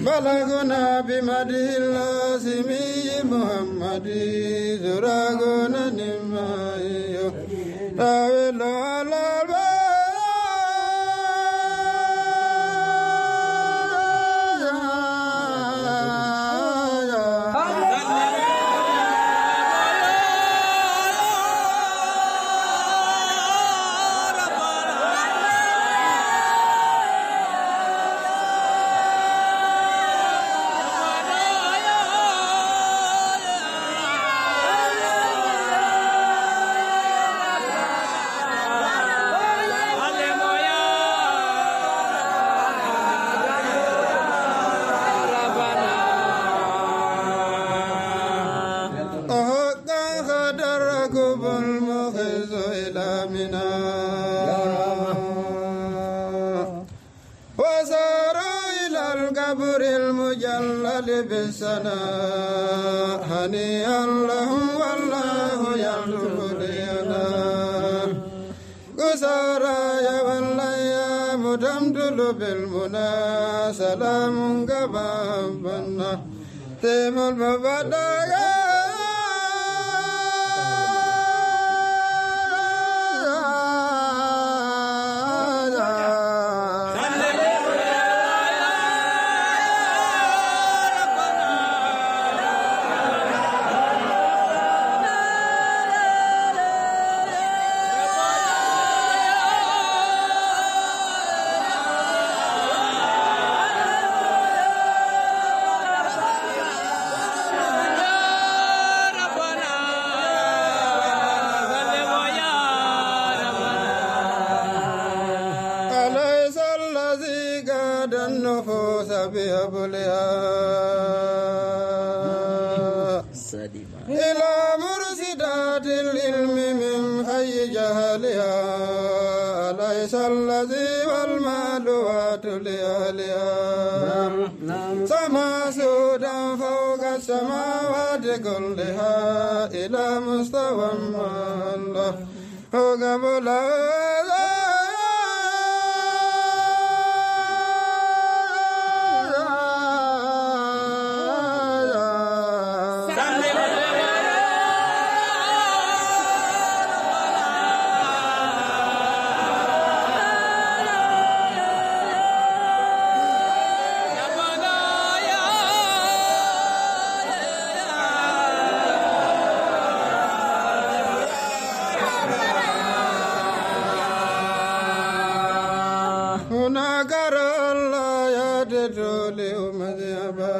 بلغنا بمده اللازمي محمدي زراغنا نمائي راوي على بسنا هنيئا لهم والله يعلم لنا قسارى يا والأيام تمتل بالمنى سلام قبابنا تيم المبادئ إلى مرشدات العلم من حي جهلها ليس الذي والمال وتليالها سما سودا فوق السماوات كلها إلى مستوى الله فوق لأمة أبا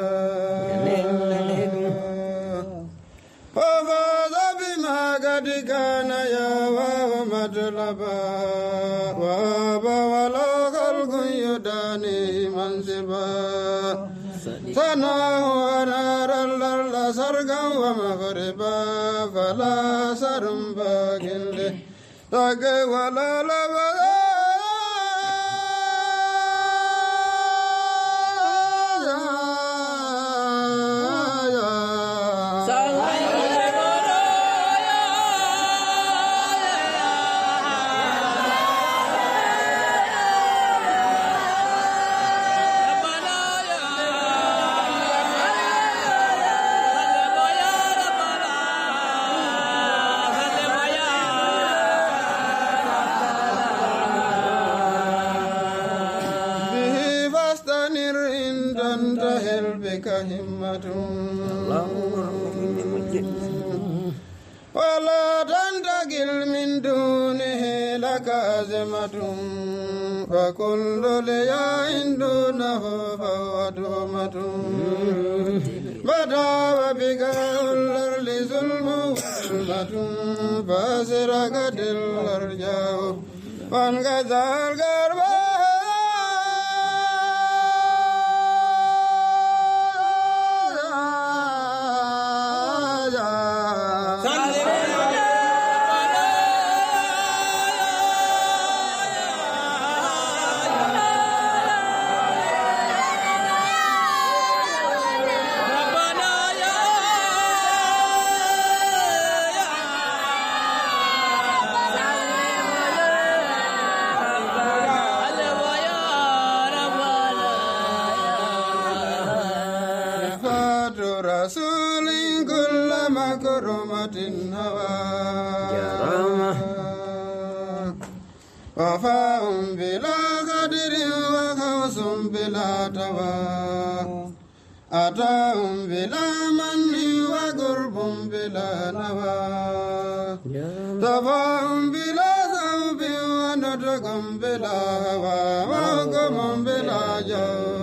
وفاز بما قد كان يهوى مطلبا وابى ولا خلق يداني منصبا ثناه ونار الأرض سرقا ومغربا فلا سرم باق له تقي ولا لبدا ولا تنتقل من دونه لك أزمة فكل لياء دونه فهو تهمة بدا وبك الأرض ظلم وظلمة فأسرقت الأرجاء وانقذى القرب رسول كل مكرمة هوى وفاء بلا قدر وخوص بلا توى أتاء بلا من وقرب بلا نوى تفاء بلا ثوب ونطق بلا هوى وحكم بلا جور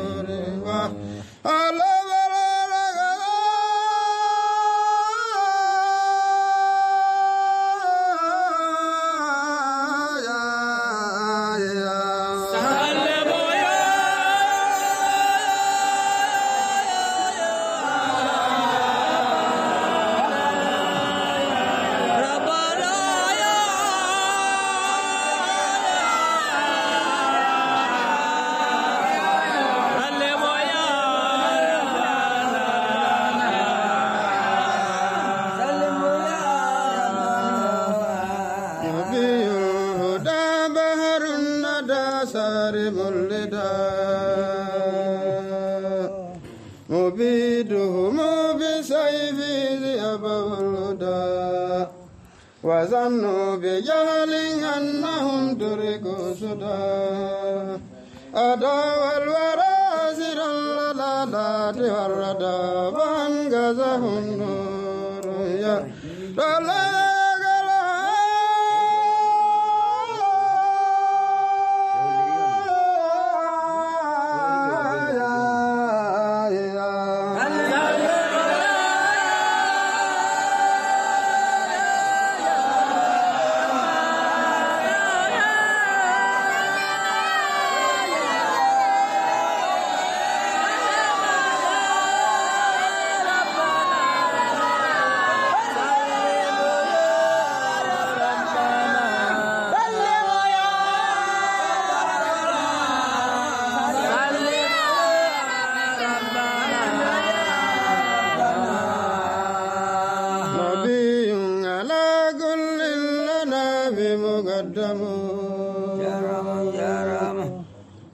مبيدهم بسيف ذئبه الهدى وظنوا بجهل أنهم تركوا سدى أداوى الورى سر اللالات والردى فانقذهم نور يا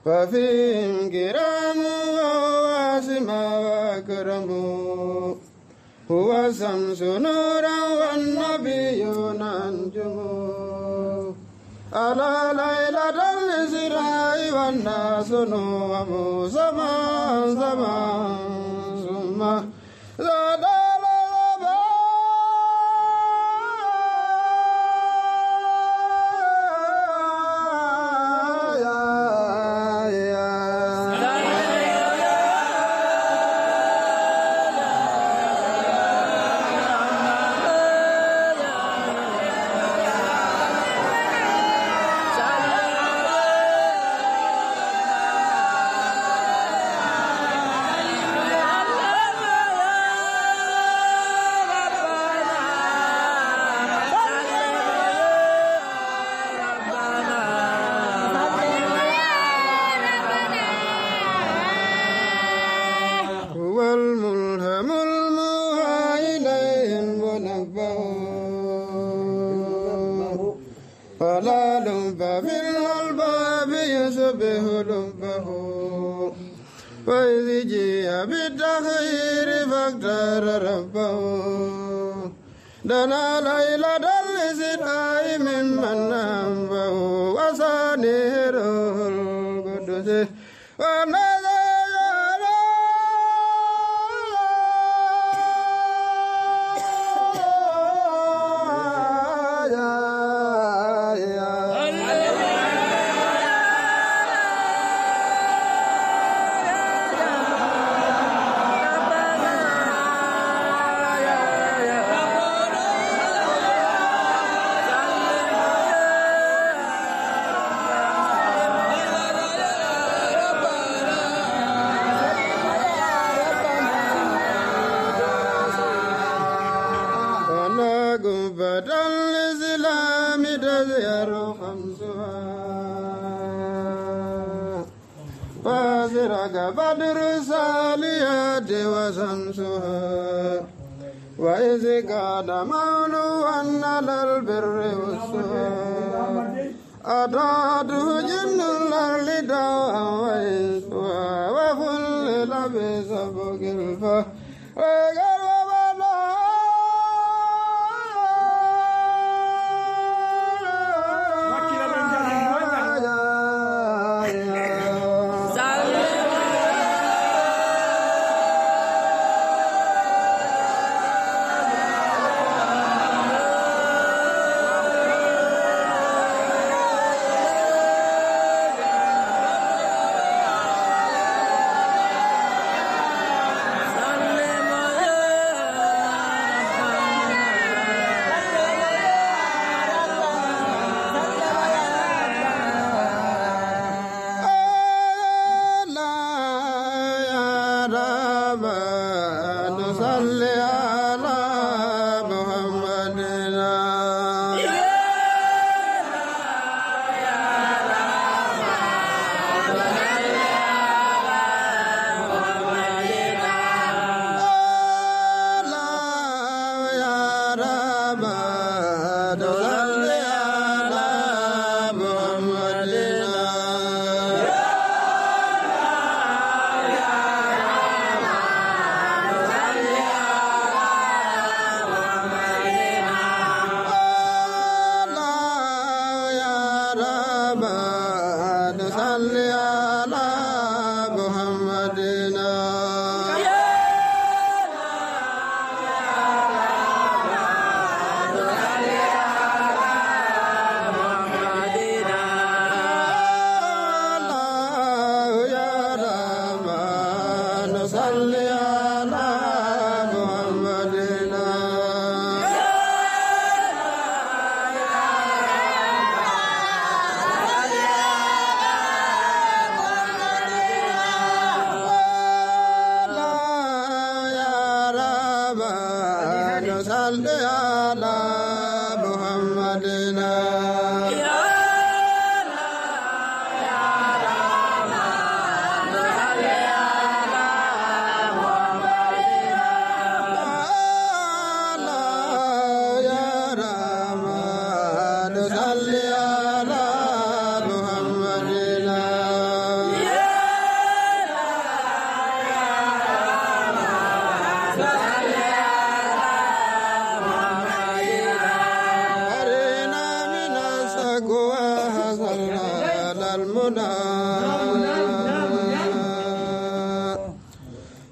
ففيهم كرام وواسما وأكرموا هو شمس نورا والنبيون أنجموا ألا ليلة الإسراء والناس نوم زمان زمان ثم زاد في الألباب يسبح لبه وإذ جيء بالتخير فاختار ربه دنا ليلة الإسراء ممن أنبه وثانيه روح القدس الإسلام تزير خمسها وازرق بدر ساليات وشمسها وإذ كان مولوا على البر والسوى أتاته جن الأرض دعوا وإنسها وفلل بسبق الفهر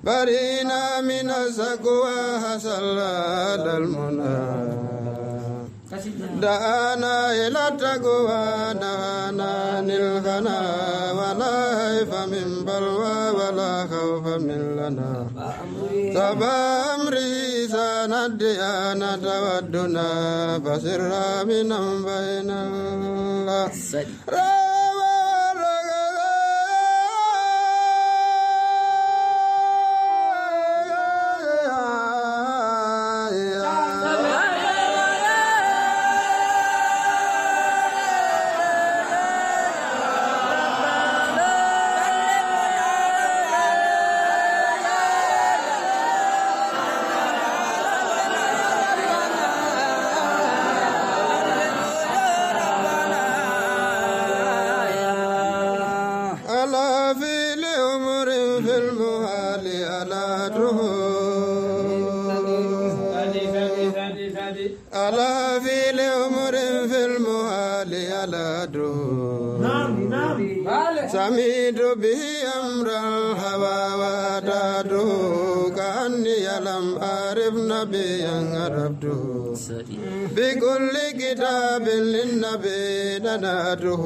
برينا من السقوى سلال المنى دعانا إلى التقوى دعانا للغنى ولا هيف من بلوى ولا خوف من لنا تبا أمري سنديانا تودنا فسرا من بين الله على في الأمر في المهال على دروه سميت به أمر الهوى وداده كأني لم أعرف نبيا عرفته بكل كتاب للنبي نداته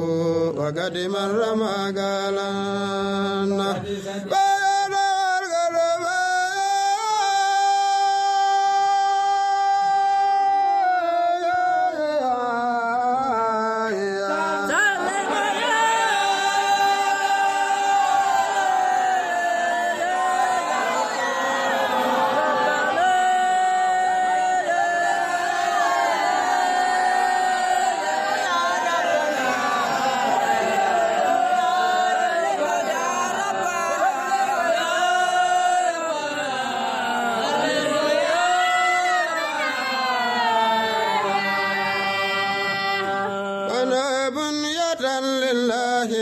وقد مر ما قالنا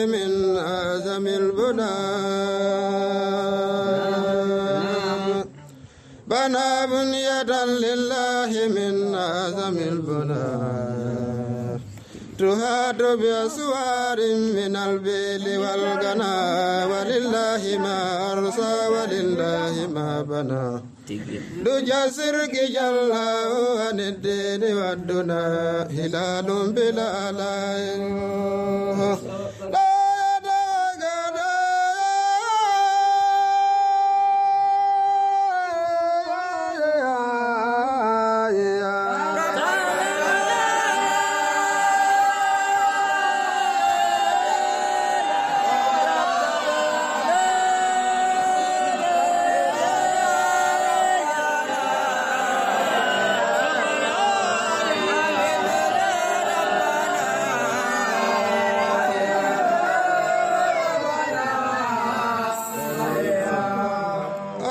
من أعظم البنى بنى بنية لله من أعظم البنى تهاد بأسوار من البيل والغنى ولله ما أرسى ولله ما بنى دجى سرك جل عن الدين والدنا هلال بلا لا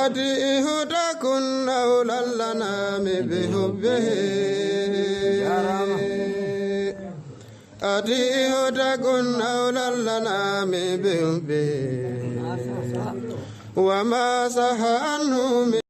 أديه تكن أولى الأنام بحبه أديه تكن أولى الأنام بحبه وما صح عنه من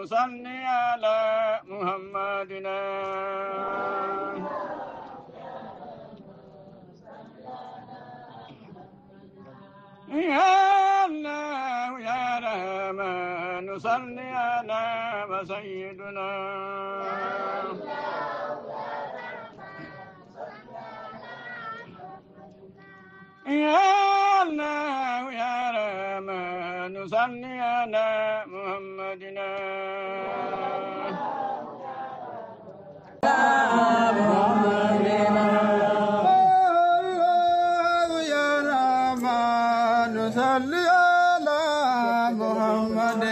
صلي على محمدنا يا الله يا رحمن صلي على سيدنا يا الله يا رحمن صلي على محمدنا الله يا رحمن صل على محمدنا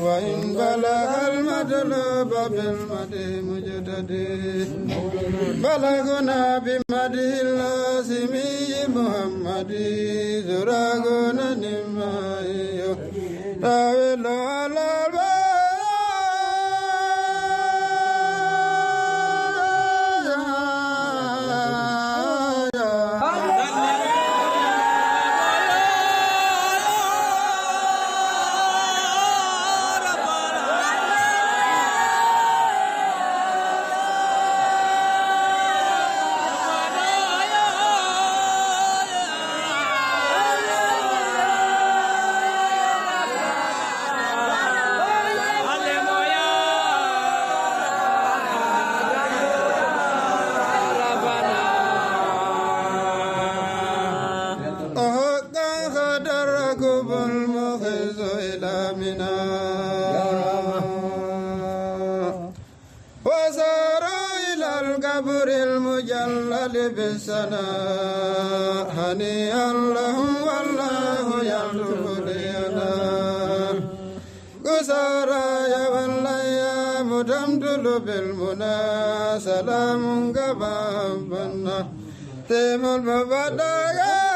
وإن بلغ المطلوب بالمدح مجدد بلغنا بمدح اللاسمي محمد زراغنا نمائي تاويل على بسنا هنيئا لهم والله يعلم لينا قسارى يا والأيام تمتل بالمنى سلام قبابنا تيم المبادئ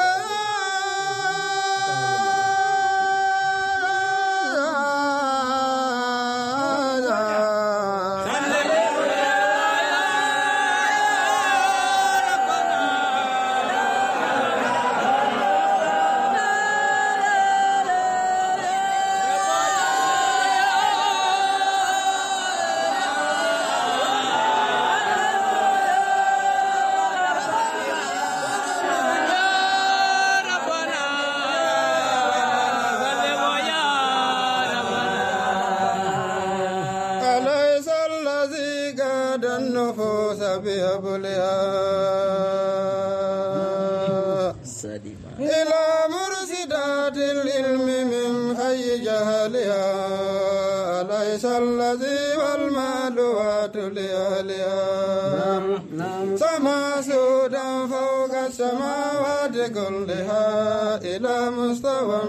إلى مرشدات العلم من خير جهلها ليس الذي والمال وتليالها سما سودا فوق السماوات كلها إلى مستوى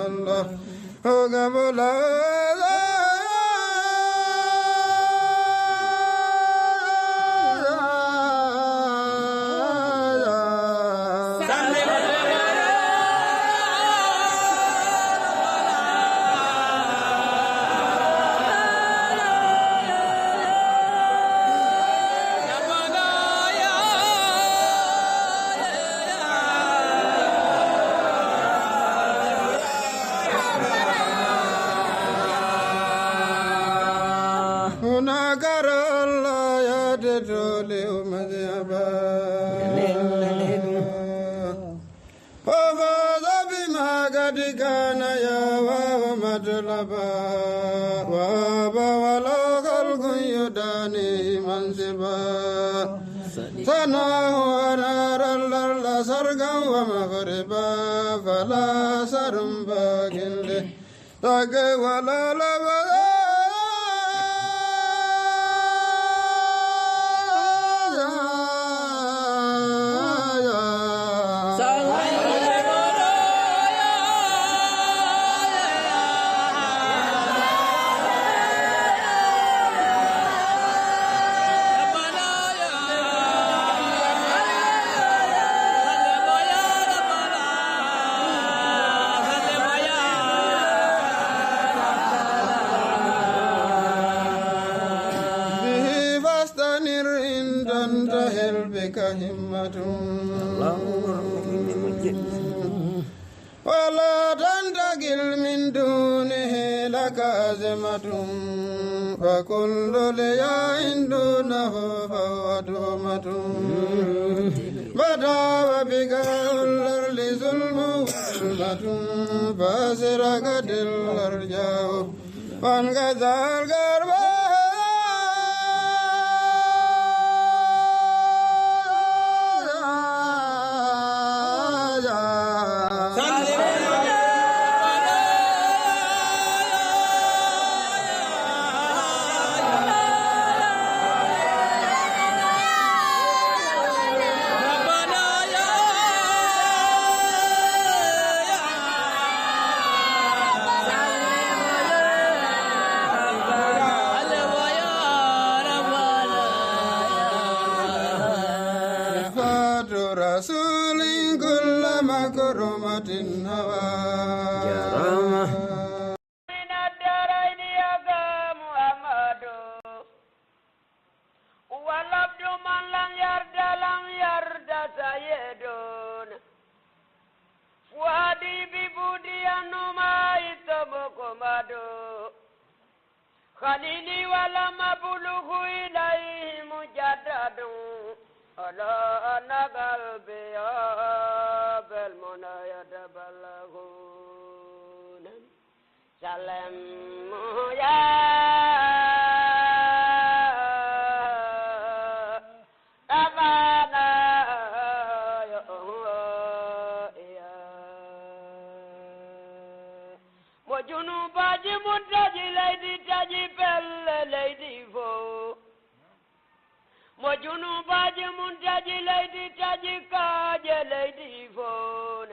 الله هو قبل ثناه ونار الأرض سرقا ومغربا فلا سرم باقٍ له تقي ولا لبدا ولا تنتقل من دونه لك أزمة فكل لياء دونه فهو تهمة بدا وبك الأرض ظلم وظلمة فأسرق الأرجاء وانقذى القرب خليلي ولما بلغ إليه مجدد ألا أن قلبي بالمنى يتبلغون سلام يا أبانا يا وجنوب جمد ليدي تجي ليدي فو مجنو باج منتاجي ليدي تاجي كاج ليدي فون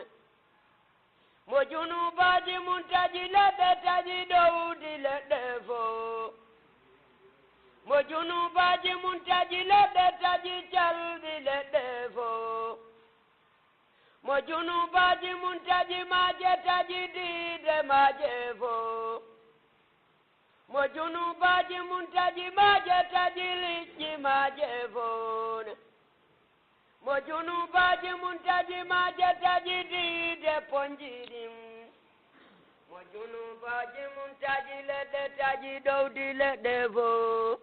مجنو باج منتاجي لدى تاجي دودي لدى فو مجنو باج منتاجي لدى تاجي جلدي لدى فو مجنو باج منتاجي ماجي تاجي ديد ماجي فو مجنو باج منتاجي ماجي تاجي لجي ماجي فون مجنو باج منتاجي ماجي تاجي ديد پنجيرم مجنو باج منتاجي لدى تاجي دودي لدى فو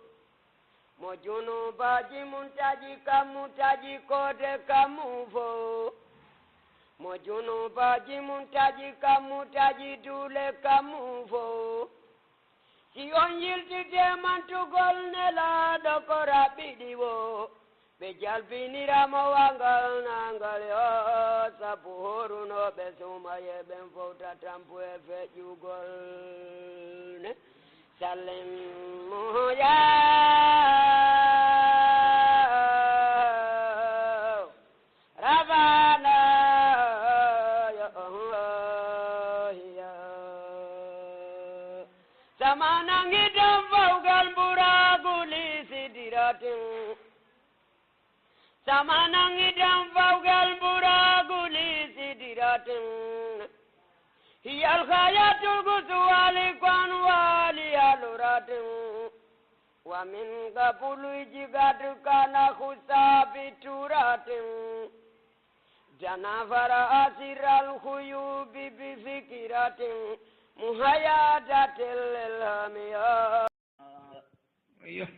مجنو باج منتاجي كامو تاجي كود كامو فو مجنو باج منتاجي كامو تاجي دولة كامو فو Si on yilti te man tugol ne la dokora bidiwo Bejal pinira mawangal nanggal yo sapuhuru no besuma ye ben fota tampu efe jugol ne salim muya Ravana ya Samanangi damvaugal buraguli sidiratin Samanangi damvaugal buraguli sidiratin Hiyal khayatul guswali kwanwali aluratin Wa min kapului jigadu kana khusabi turatin Janafara asiral khuyubi bifikiratin Muhayadatil ilhamiyah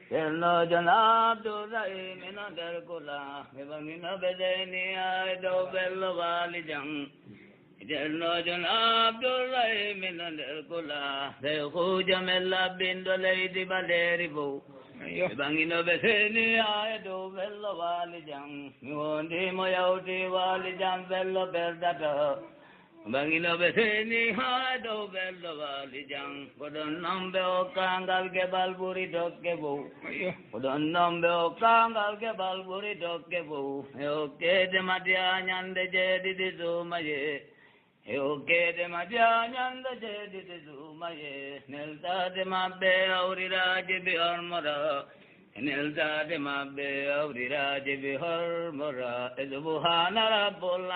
Hello, Janab, do the Minander Kula, Evamina Bedeni, I do Bello Valijang. Hello, Janab, do the Minander Kula, the Hujamella bin the Lady Baleribo. Evangino Bedeni, I do Bello Valijang. You want him, Moyoti Valijang, Bello Berdata. Bangino beseni hado bello valijang kodon nambe o kangal ke balburi dokke bo kodon nambe o kangal ke balburi dokke bo o ke de madya nyande je di zumaye o ke de madya nyande je di zumaye nelta de mabbe auri raj bi armara nelta de mabbe auri raj bi harmara subhana rabbul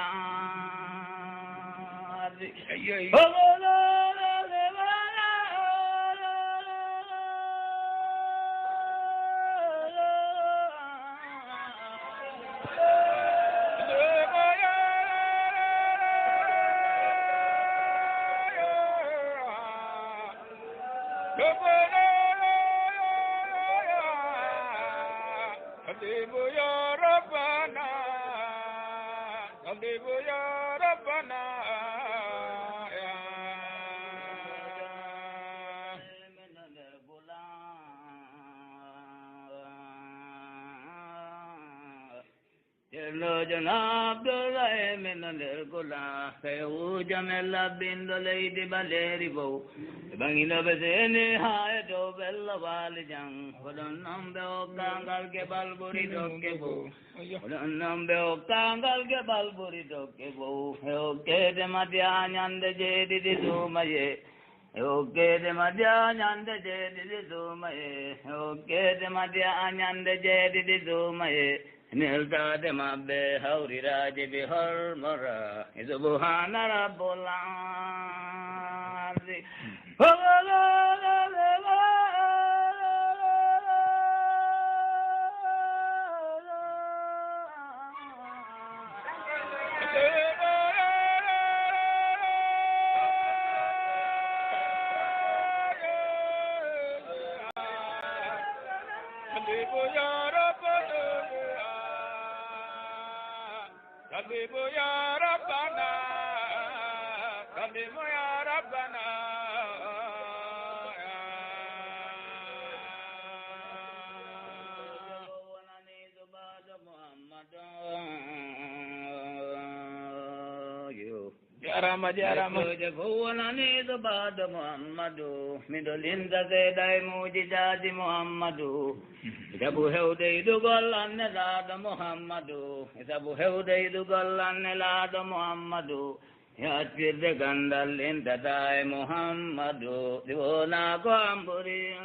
Hello, Janab, the Ramin and Ergola, Fehu Jamela bin the Lady Baleribo, Bangina Bezeni, Hayato Bella Valijang, Kodonambe o Kangal Gebalburi Dokebo, Kodonambe o Kangal Gebalburi Dokebo, Oke de Madian and the Jedi Zumaye. Oke de Madian and the Jedi Zumaye, Oke de Madian and the Jedi Zumaye. Nelta de mabbe hauri raje bi harmara subhana rabbul ardi Kadimu ya Rabbana, Kadimu ya Rabbana. Jarama Jafuanani the Bad Muhammadu, Midolinda de Mujidadi Muhammadu, Jabu Helde Dugal and Nelada Muhammadu, Jabu Helde Dugal and Nelada Muhammadu, Yatir the Gandal in the Dai Muhammadu, Divona Gamburi.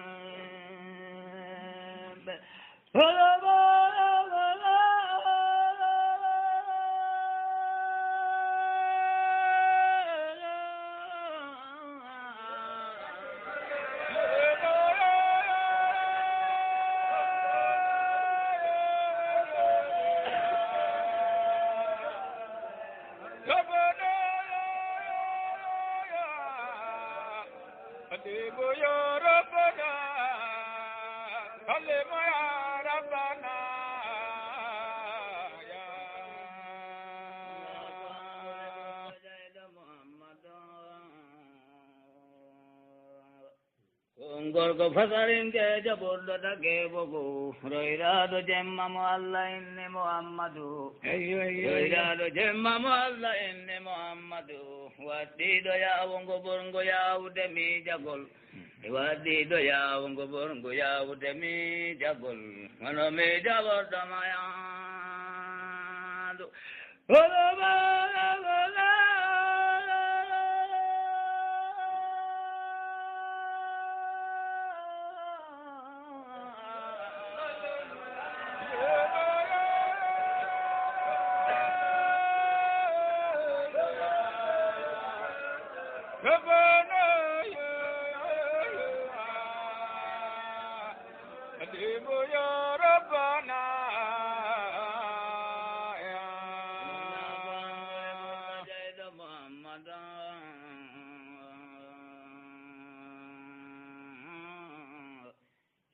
Kadimu ya Rabbana, Kadimu ya Rabbana. Gorgo fasarin ke jaburdo take bogo roirado jemma mo Allah inne Muhammadu roirado jemma mo Allah inne Muhammadu wadido ya wongo borgo ya udemi jagol wadido ya wongo borgo ya udemi jagol mano me jagol damayado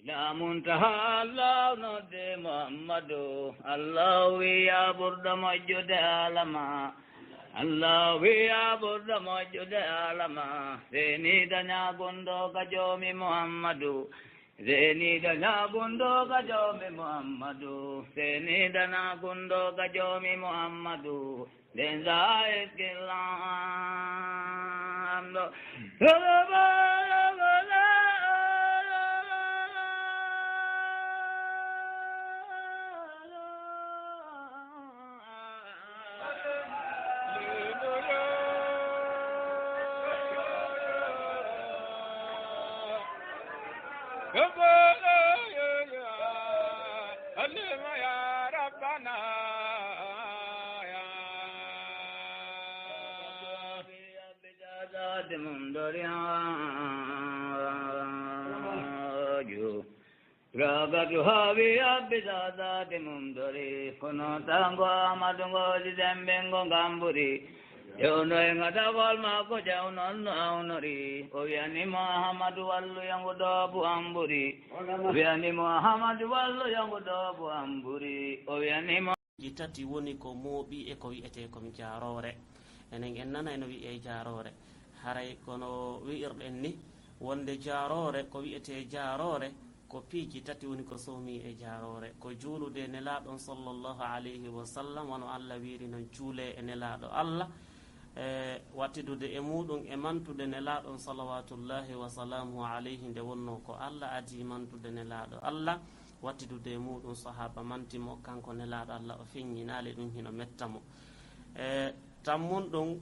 La muntaha Allah node Muhammadu Allah ya burda majude alama Allah ya burda majude alama seni danya gondo kajomi Muhammadu seni danya gondo kajomi Muhammadu seni danya gondo kajomi Muhammadu denza eskilam do Ragatu havi abizada de mundori kono tango amadungo jembengo gamburi yono engada walma ko jaunon aunori oyani Muhammadu wallu yango dobu amburi oyani Muhammadu wallu yango dobu amburi oyani jitati woni ko mooɓi e ko wi'ete komi jarore enen en nana eno wi'e jarore haray kono wi'irɗen ni wonde jarore ko wi'ete jarore ko piiji tati woni ko somi e jarore ko juulude nelaɗon sallllahu alayhi wa sallam wono Allah wiiri noon juule e nelaɗo Allah wattidude e muɗum e mantude nelaɗon salawatullahi wa salamuhu alayhi nde wonno ko Allah adi mantude nelaɗo Allah wattidude e muɗum sahaba mantimo kanko nelaɗo Allah o feññinali ɗum hino mettamo tammun ɗum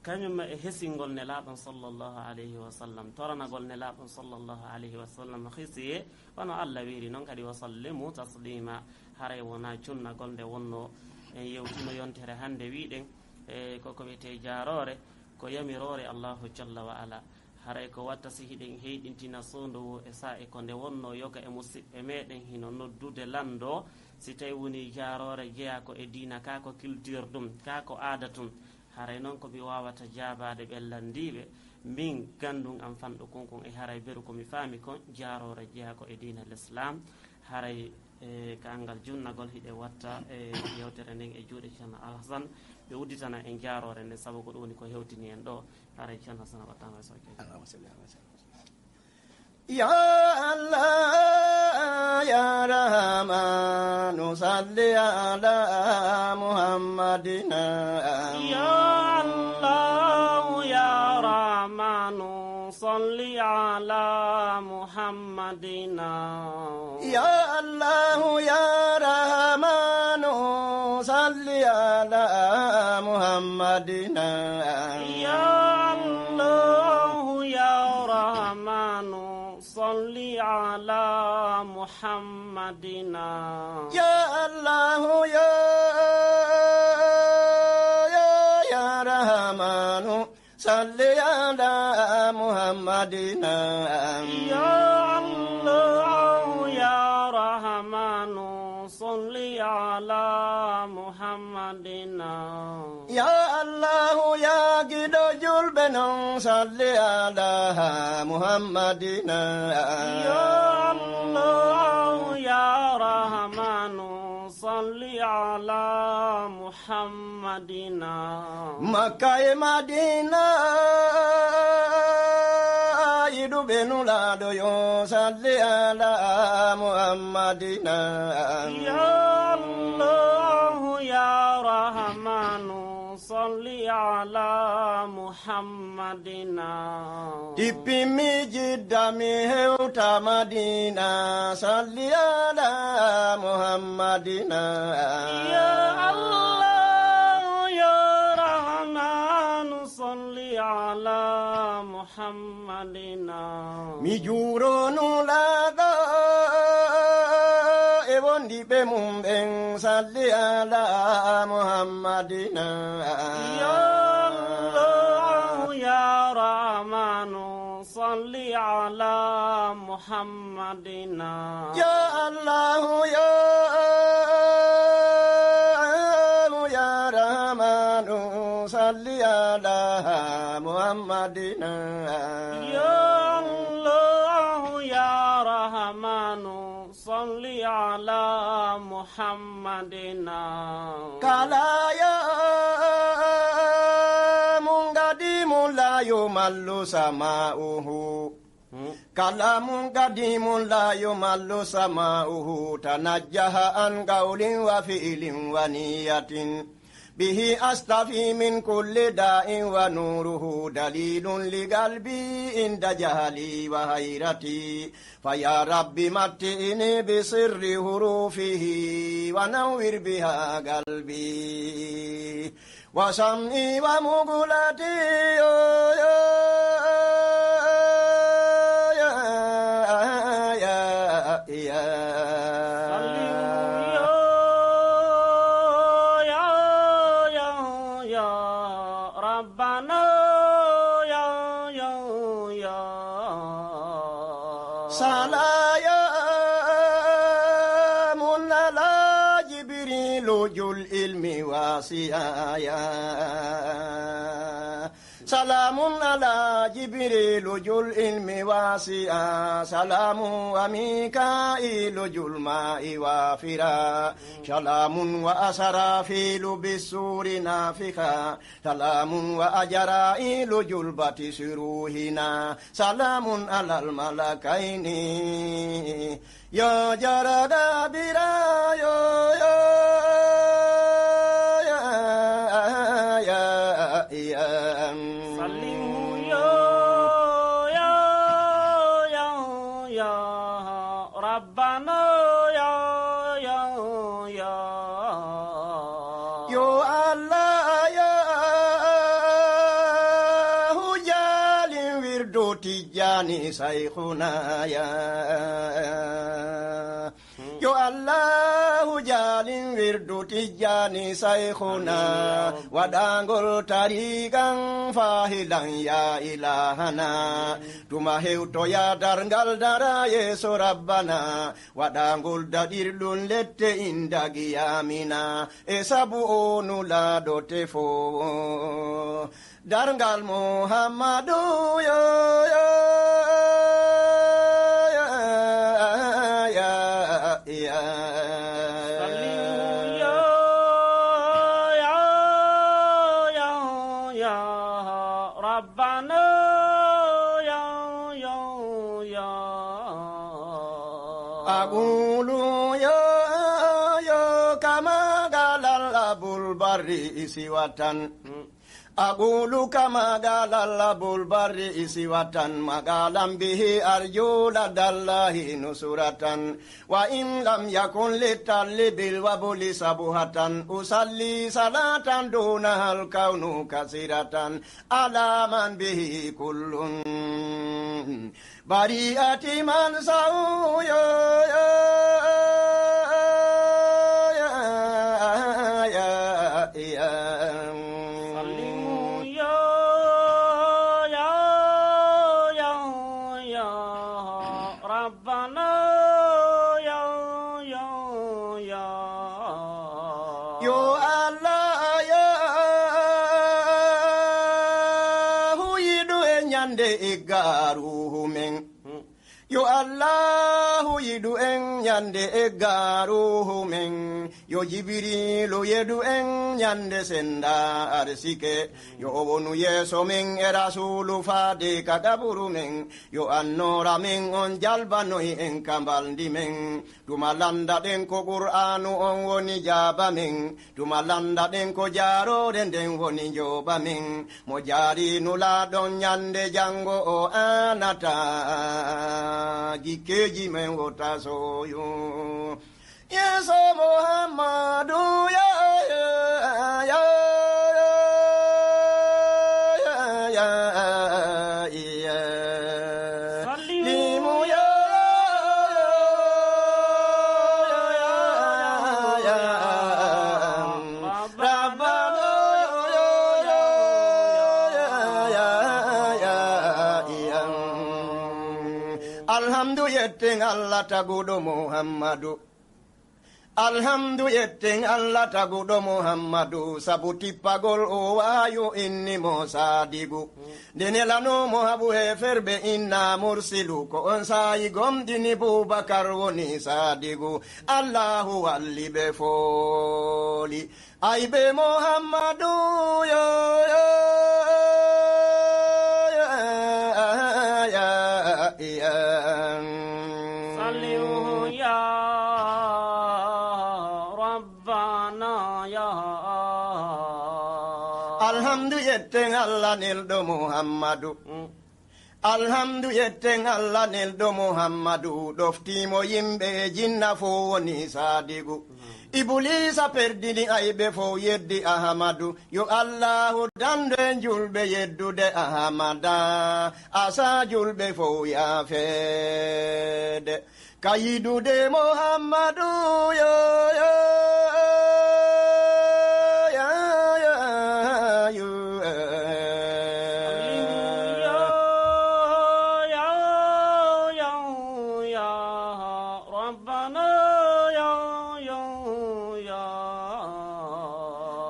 kañum e hesingol nelaɗon sallllahu alayhi wa sallam toranagol nelaɗon sallllahu alayhi wa sallam hisiye wono Allah wiiri noon kadi wa sallimu taslima haray wona cunnagol nde wonno en yewtino yontere hande wiɗen koko wiyete jarore ko yamirore Allahu jalla wa ala haray ko watta si hiɗen heyɗintina sondowo e sa e ko nde wonno yoga e musidɓe meɗen hino noddude lando si tawi woni jarore jeeya ko e diina ka ko culture ɗum ka ko aada tum haray noon komi wawata jabade ɓellandiɓe min gandum am fanɗo konkon e haray beru komi faami kon jarore jeeya ko e diina l'islam haray kangal junnagol hiɗe watta e yewtere nden e juuɗe ceerno Alassane ɓe udditana en jarore nde saabu ko ɗum woni ko hewtini en ɗo haray ceerno Alassane wattama e soke Ya Allah ya Rahmanu salli ala Muhammadina Ya Allah ya Rahmanu salli ala Muhammadina Ya Allah ya Rahmanu salli ala Muhammadina Ya Allah ya Rahmanu salli ala Muhammadina Ya Allah ya Rahmanu salli ala Muhammadina Ya Allah ya Rahmanu salli ala Muhammadina Ya Allah ya gido julbenon salli ala Muhammadina Ya Allah ya Rahmanu salli ala Muhammadina Makkah Madina hidu benulado yo salli ala Muhammadina. Ya Allah ya Rahmanu salli ala Muhammadina. Ipimi jidda mi hewta Madina salli ala Muhammadina. Ya Allah ya Rahmanu salli ala Muhammadina. Mi juro nulada e wondi be mum ben salli ala Muhammadina. Ya Allah ya Rahmanu salli ala Muhammadina. Ya Allah ya Rahmanu salli ala Muhammadina. Ya Allah ya Rahmanu salli ala Muhammadina. Kala ya mungadimu la yumallu sama'uhu. Kalamun kadimun la yumallu sama'uhu. Tanajjaha an qawlin wa fi'lin wa niyatin. Bihi astafi min kulli da'in wa nuruhu dalilun li qalbi inda jahali wa hayrati. Faya Rabbi matti'ini bi sirri hurufihi wa nawwir biha qalbi wa sam'i wa mugulati. Salamun ala Jibrilu jul ilmi wasi'a. Salamun wa Mikailu jul ma'i wafira. Salamun wa asarafilu bisuri nafika. Salamun wa ajarailu jul batis ruhina. Salamun alal malakaini ya jarada bira yo Tijani Saykhuna ya. Yo Allahu jalin wirdu Tijani Saykhuna. Wadangol tarikan fahilan ya ilahana. Tumaheuto ya darngal dara yeso rabbana. Wadangol dadirlun lette indagi yamina. Esabu onula dotefo. Darngal Muhammadu yo Rabbana Aqulu ya kama galal abul barri isiwatan. Aqulu kama galal abul barri isiwatan. Magalam bihi arjula dallahi nusuratan. Wa in lam yakun litalibil wabuli sabuhatan. Usalli salatan dunahal kaunu kasiratan. Alaman bihi kullun bariati man sa'u ya Sallimu ya Rabbana ya yo Allah ya huyidu e nyande igaru men Yo Allahu yidu en nyande egaruhu men. Yo Jibrilu yedu en nyande senda arsike. Yo wonu yeso men e rasulu fade kadaburu men. Yo annora men on jalbanoi en kambaldi men. Dumalanda den ko Qur'anu on woni jaba men. Dumalanda den ko jaro den woni joba men. Mo jari nula don nyande jango o anata. Gikeji men wota soyo Yeso Muhammadu ya ya ya ya limu ya Rabbana Alhamdu yetteng Allah tagudo Muhammadu Alhamdu yetteng Allah tagudo Muhammadu Sabuti pagol o wayo inni mo sadigu Denelano mo habu heferbe inna mursilu Ko on sayi gomdini Bubakar woni sadigu Allahu walli be foli Aibe Muhammadu yo yo Sallihu ya Rabbana ya Alhamdu yetteng Allah nildo Muhammadu Alhamdu yetteng Allah nildo Muhammadu Doftimo yimɓe jinna fo woni sadigu Ibulisa perdini aybe fo yeddi Ahamadu Yo Allahu dande julɓe yeddude Ahamada Asa julɓe fo yafede Kayidude Muhammadu yo yo ya ya yo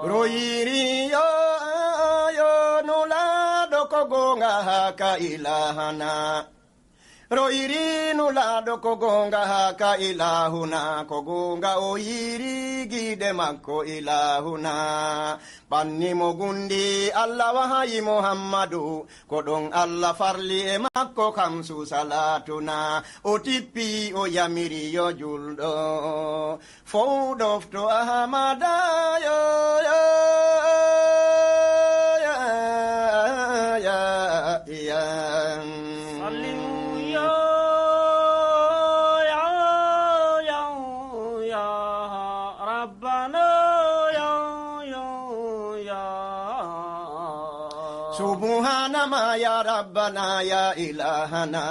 Royiri yo yo nulado kogonga haka ilahana Royiri nulado kogonga haka ilahuna Kogonga oyiri gide makko ilahuna Banni mo gundi Allah wahayi Muhammadu Kodong Allah farli e makko kamsu salatuna O tippi o yamiri yo juldo Fowdofto Ahamada yo yo ya ya ya Subhana ma ya Rabbana ya ilahana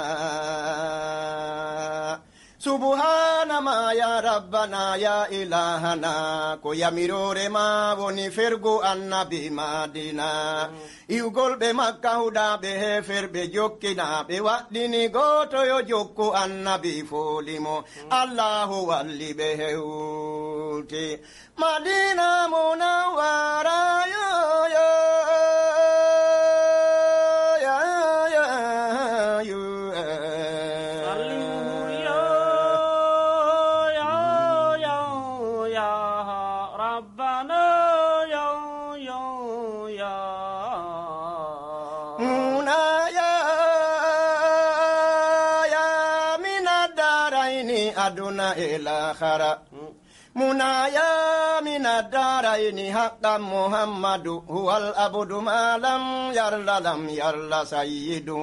Subhana ma ya Rabbana ya ilahana Ko yamirore ma woni fergu annabi Madina Iugolɓe Makka huɗaɓe heferɓe jokkinaɓe waɗɗini goto yo jokku annabi folimo Allahu walli ɓe hewti Madina munawwara yo yo aduna ilakhara Munaya minadaraini haqqa Muhammadu Huwal abudu malam yarla sayyidu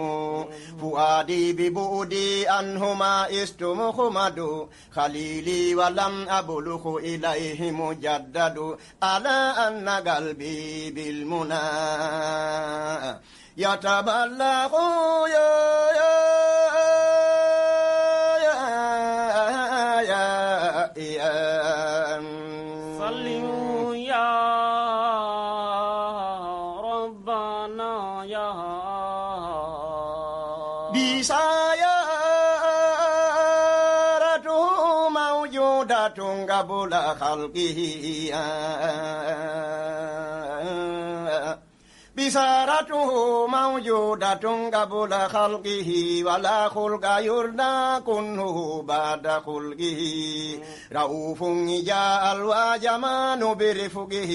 Fuadi bibudi anhuma istumuhumadu Khalili walam abuluhu ilaihi mujaddadu Ala anna galbi bilmuna Yataballahu ya Sallimu ya Rabbana ya Bisayaratuhu mawjudatun qabla khalqihi بسارته موجودة قبل خلقه ولا خلق يرضى كنه بعد خلقه رؤوف إجاء وجمان برفقه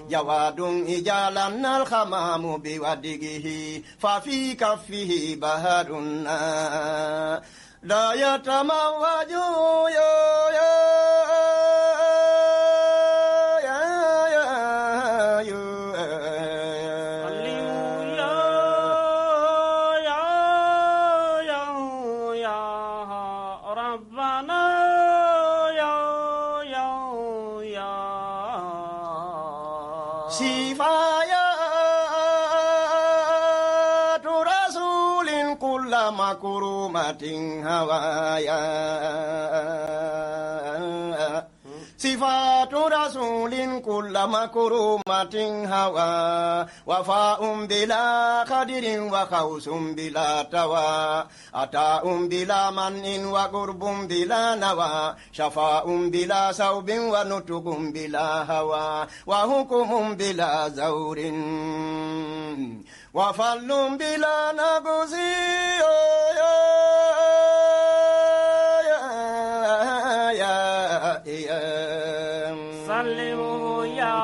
جواد إجالنا الخمام بودقه ففي كفه بهر لا يتموج مكرمة هوايا صفات رسول كل مكرمة هوى وفاء بلا قدر وخوس بلا توى عطاء بلا من وقرب بلا نوى شفاء بلا ثوب ونطق بلا هوى وحكم بلا زور وفضل بلا نقص سلموا يا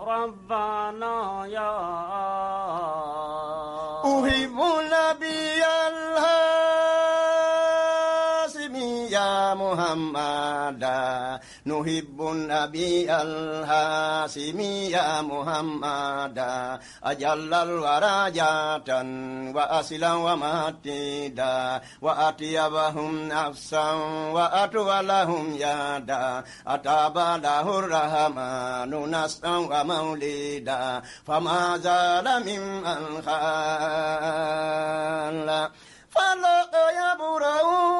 ربنا يا أحب النبي الهاشمي يا محمد نحب النبي الهاشمي يا محمد أجل الورى جاتا وأصلا ومتيدا وأطيبهم نفسا وأطولهم يدا أتاب له الرحمن نسا ومولدا فما زال ممن خال فلا يبره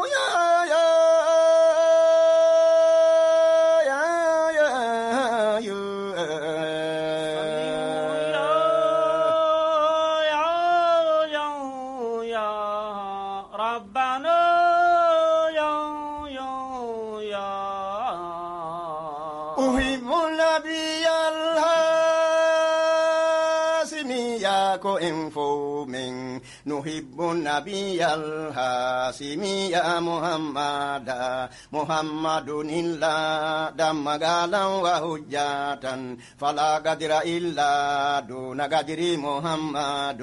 أحب النبي الهاشمي يا كوئنفو من نحب النبي الهاشمي يا محمد محمد إلا دم قالا وهجاتا فلا قدر إلا دون قدر محمد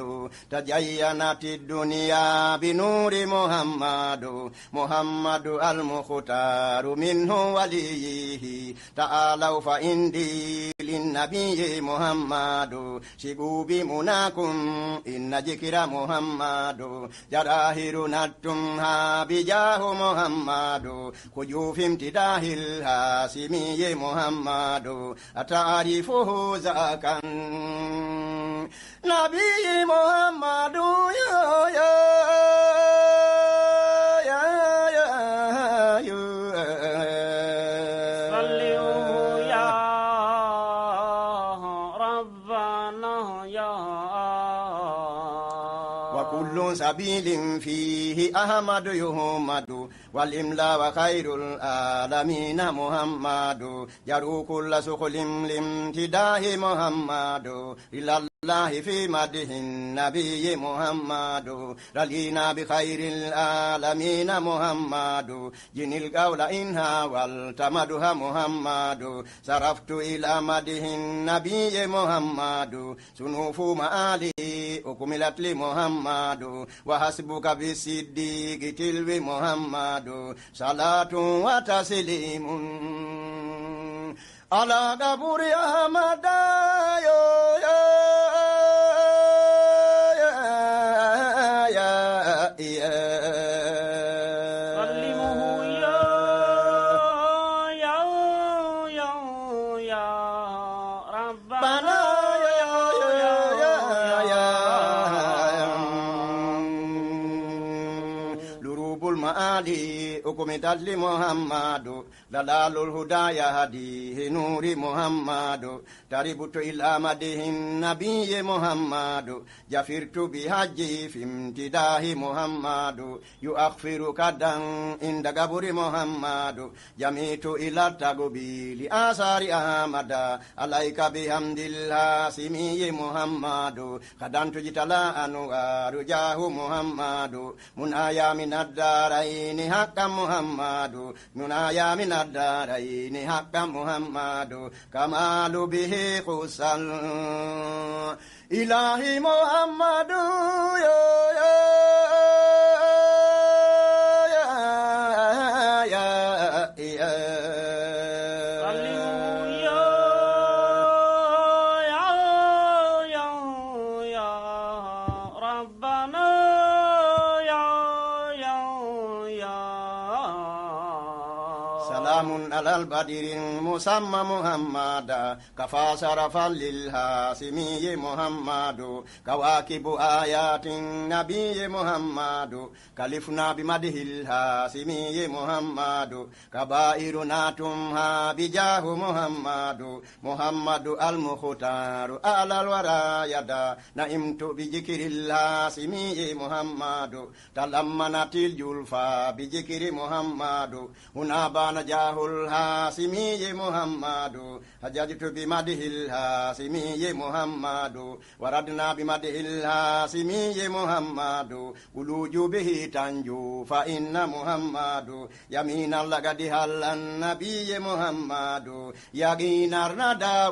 تجينت الدنيا بنور محمد محمد المختار منه وليه تعالوا فإندي للنبي محمد شبوا بمناكم إن ذكر محمد جراهر نتمها بجاه محمد خجوف امتداه الهاشمي محمد أتعرفه ذاك نبي محمد وكل سبيل فيه أحمد يهمد والإملا وخير العالمين محمد يرو كل سخل لامتداه محمد إلى الله في مده النبي محمد رلينا بخير العالمين محمد جن القول إنها والتمدها محمد صرفت إلى مده النبي محمد سنوف مآلي أكملت لمحمد وحسبك بالصديق تلو محمد صلاة وتسليم على قبر أحمد المآلي أكمدت لمحمد دلال الهدى يهديه نور محمد تربت إلى مده النبي محمد جفرت بحجي في امتداه محمد يؤخفر كدا عند قبر محمد جميت إلى التقبيل آثار أحمد عليك بحمد الله سمي محمد خدمت جتلا أنوار جاه محمد منايا من الدارين حق محمد منايا من الدارين حق محمد كمال به خسل إلهي محمد يا على البدر المسمى محمد كفى شرفا للهاشمي محمد كواكب آيات النبي محمد كلفنا بمده الهاشمي محمد كبائرنا تمها بجاه محمد محمد المختار على الورى يدا نئمت بذكر الهاشمي محمد تلمنت الجلفى بذكر محمد هنا بان جاه الهاشمي محمد حججت بمده الهاشمي محمد وردنا بمده الهاشمي محمد ولوج به تنجو فإن محمد يمين لقد هل النبي محمد يقين الردى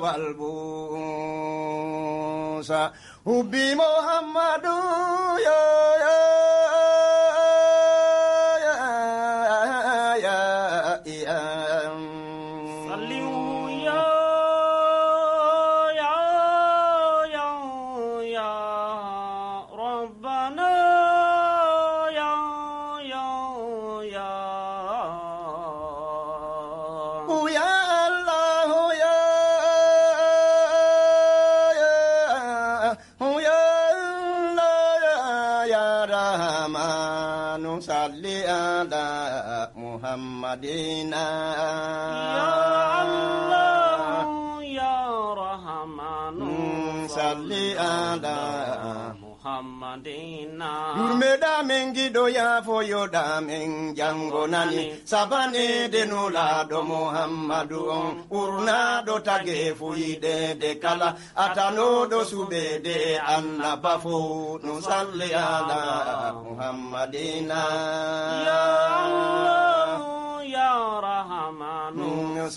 والبوس حبي محمد محمدنا يا الله يا رحمن صل على محمدنا Yurmeda mengido ya foyo da men jango nani sabane de nula do Muhammadu urna do tage fuide de kala atano do subede annabafo no salli ala Muhammadina ya Allah ya Rahman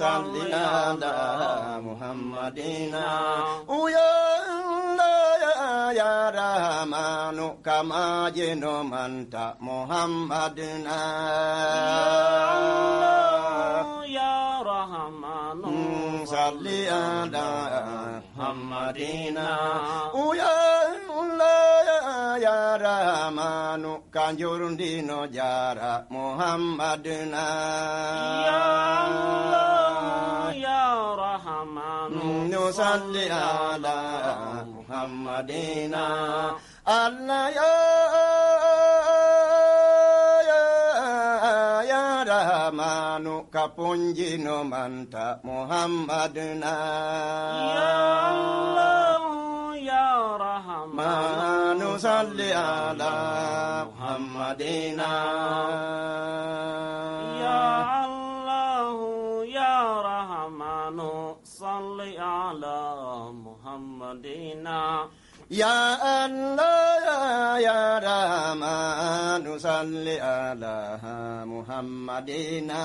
salli ala Muhammadina ya ya Rahmanu kama jeno manta Muhammadina ya Rahmanu salli ala Muhammadina ya Rahmanu kanjurundino jara Muhammadina ya Allah ya Rahmanu salli ala Muhammadina Allah ya Rahmanu kapunjino manta Muhammadina ya Allah ya Rahmanu salli ala Muhammadina ya Allah ya Rahmanu salli ala Muhammadina Ya Allah ya Rahmanu salli ala Muhammadina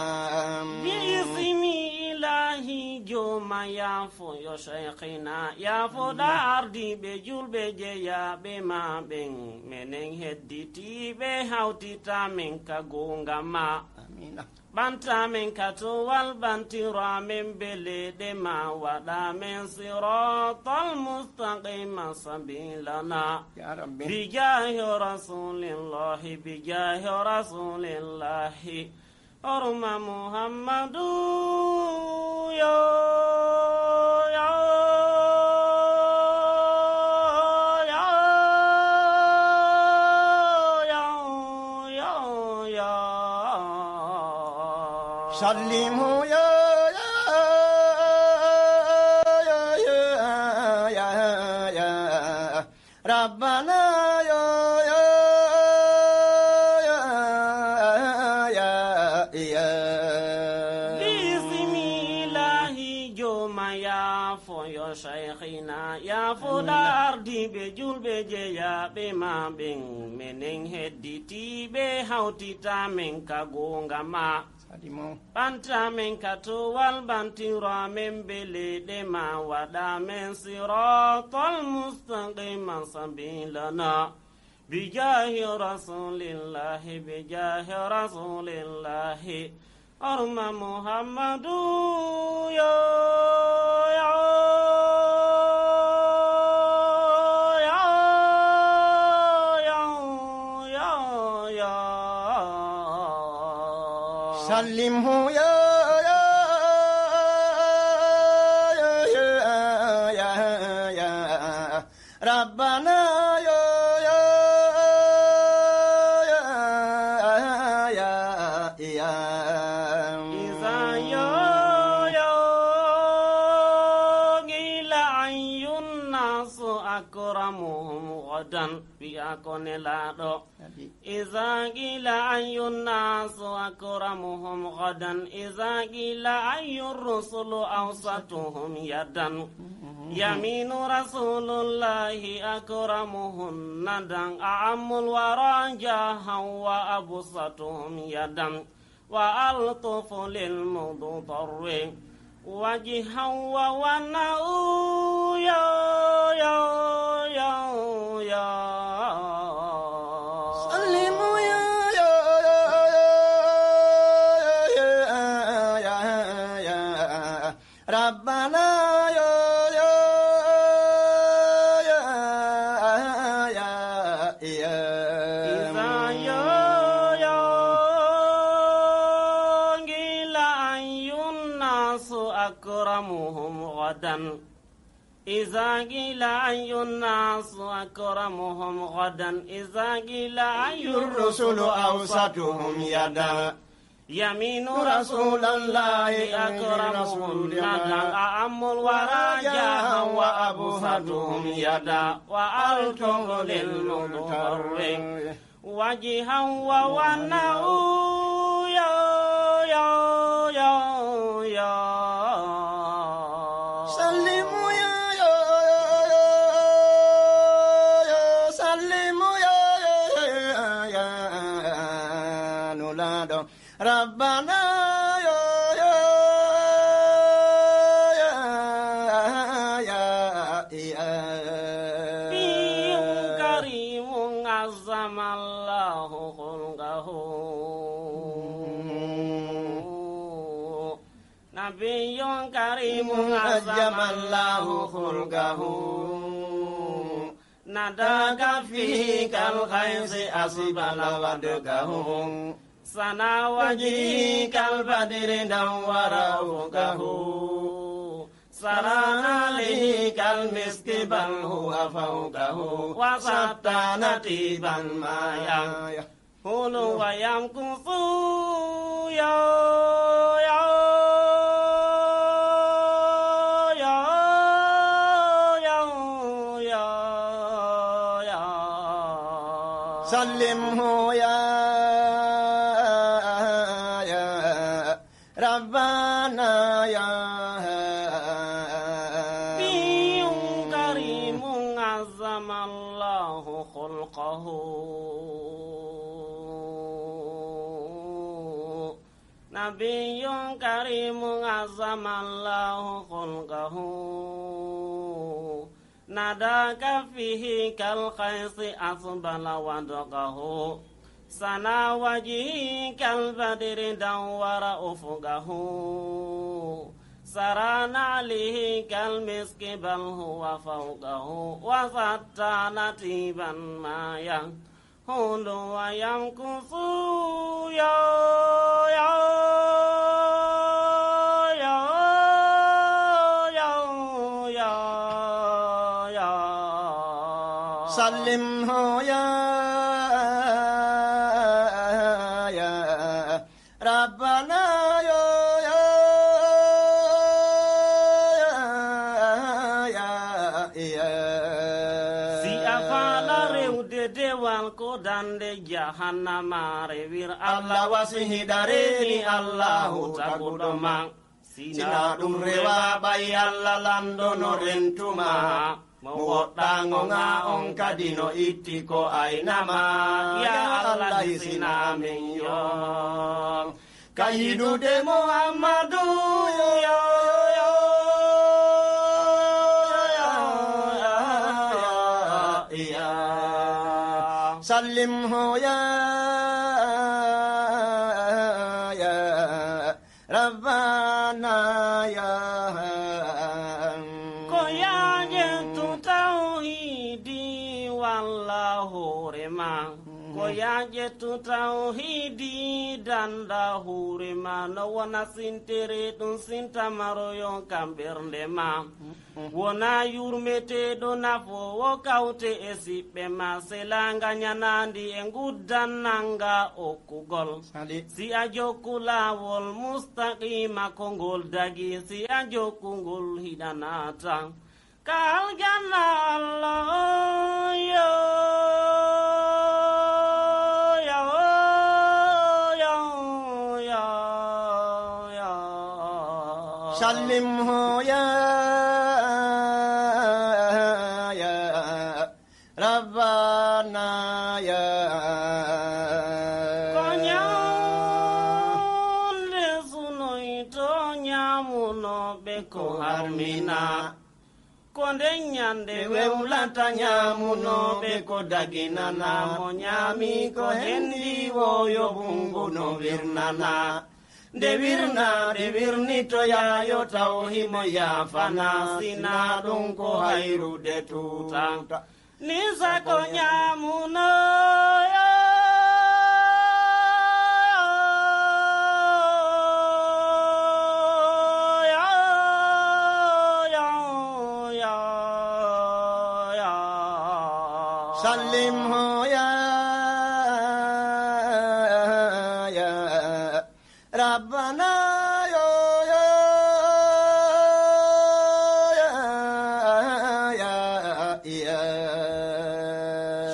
Bismi ilahi joma ya fo yo shaykhina ya fo da ardi be julbe je ya be ma ben menen hedditi be hawtita men ka gonga ma Amina banta men kato wal bantira men bele de ma wada men siratal mustaqim sabilana Ya Rabbi bijahi rasulillahi bijahi rasulillahi orma Muhammadu ya ya سلموا يا ربنا بسم الله جوما يا فو شيخنا يا فدار دي بجول بجيا بما بين منين هديتي بهاوتي تامن كغونغا ما Banta men katuwal bantira men bele de ma wada men siratal mustaqima sabilana bijahi rasulillahi arma muhammadu ya سلمه يا ربنا إذا قيل أي الناس أكرمهم غدا إذا قيل أي الرسل أوسطهم يدا يمين رسول الله أكرمهم ندا أعم الورى جاها وأبسطهم يدا وألطف للمضطر وجها وونأ ربنا إذا قيل أي الناس أكرمهم غدا إذا قيل أي الرسل أوسطهم يدا يمين رسول الله أكرمهم ندا أعم الورى جاها وأبسطهم يدا وألطف للمضطر وجها وونأ ربنا كريم عظم الله خلقه نبي كريم عظم الله خلقه نداك فيه كالخيس أصبل ودكه sana wajhi kal badri dawara ukahu sarana li kal miski bal huwa faukahu wasatana tiban maya hulu wayam kufu ya salimhu ya ربنا يا نبي كريم عظم الله خلقه نبي كريم عظم الله خلقه نداك فيه كالقيس أصبل ودقه sana wajhi kal badri dawara ufugahu sarana alihi kal miski bal huwa fawqahu wa fattana tiban maya hulu wa yamkusu ya salimhu ya ربنا يا jawal ko dande jahannama rewir Allah wasihi dareni Allahu tagudo mang sina ɗum rewa ɓay Allah landono rentuma mo woɗɗangonga on kadi no itti ko aynama ya Allah hisina min yo kayidude Muhammadu yo sallimhu ya Rabbana ya ko yajetu tawhidi wallahu rema ko yajetu tawhidi danda hurema no wona sintere ɗum sintamaroyon kam ɓernde ma wona yurmeteɗo nafowo kawte e siɓɓe ma selanga ñanandi e guddannanga okkugol si a jokku lawol mustaqima ko ngol dagi si a jokkugol hiɗanata kal janna Allah yo sallimhu ya Rabbana ya ko ñawde sunoyto ñamunoɓe ko harmina ko nden ñande wewlata ñamunoɓe ko daginana mo ñaami ko hendi woyo bungu no wirnana nde wirni to yayo taw himo yafana sina ɗum ko hayrude tuta ni sako ñamuno sallimhu ya Rabbana yo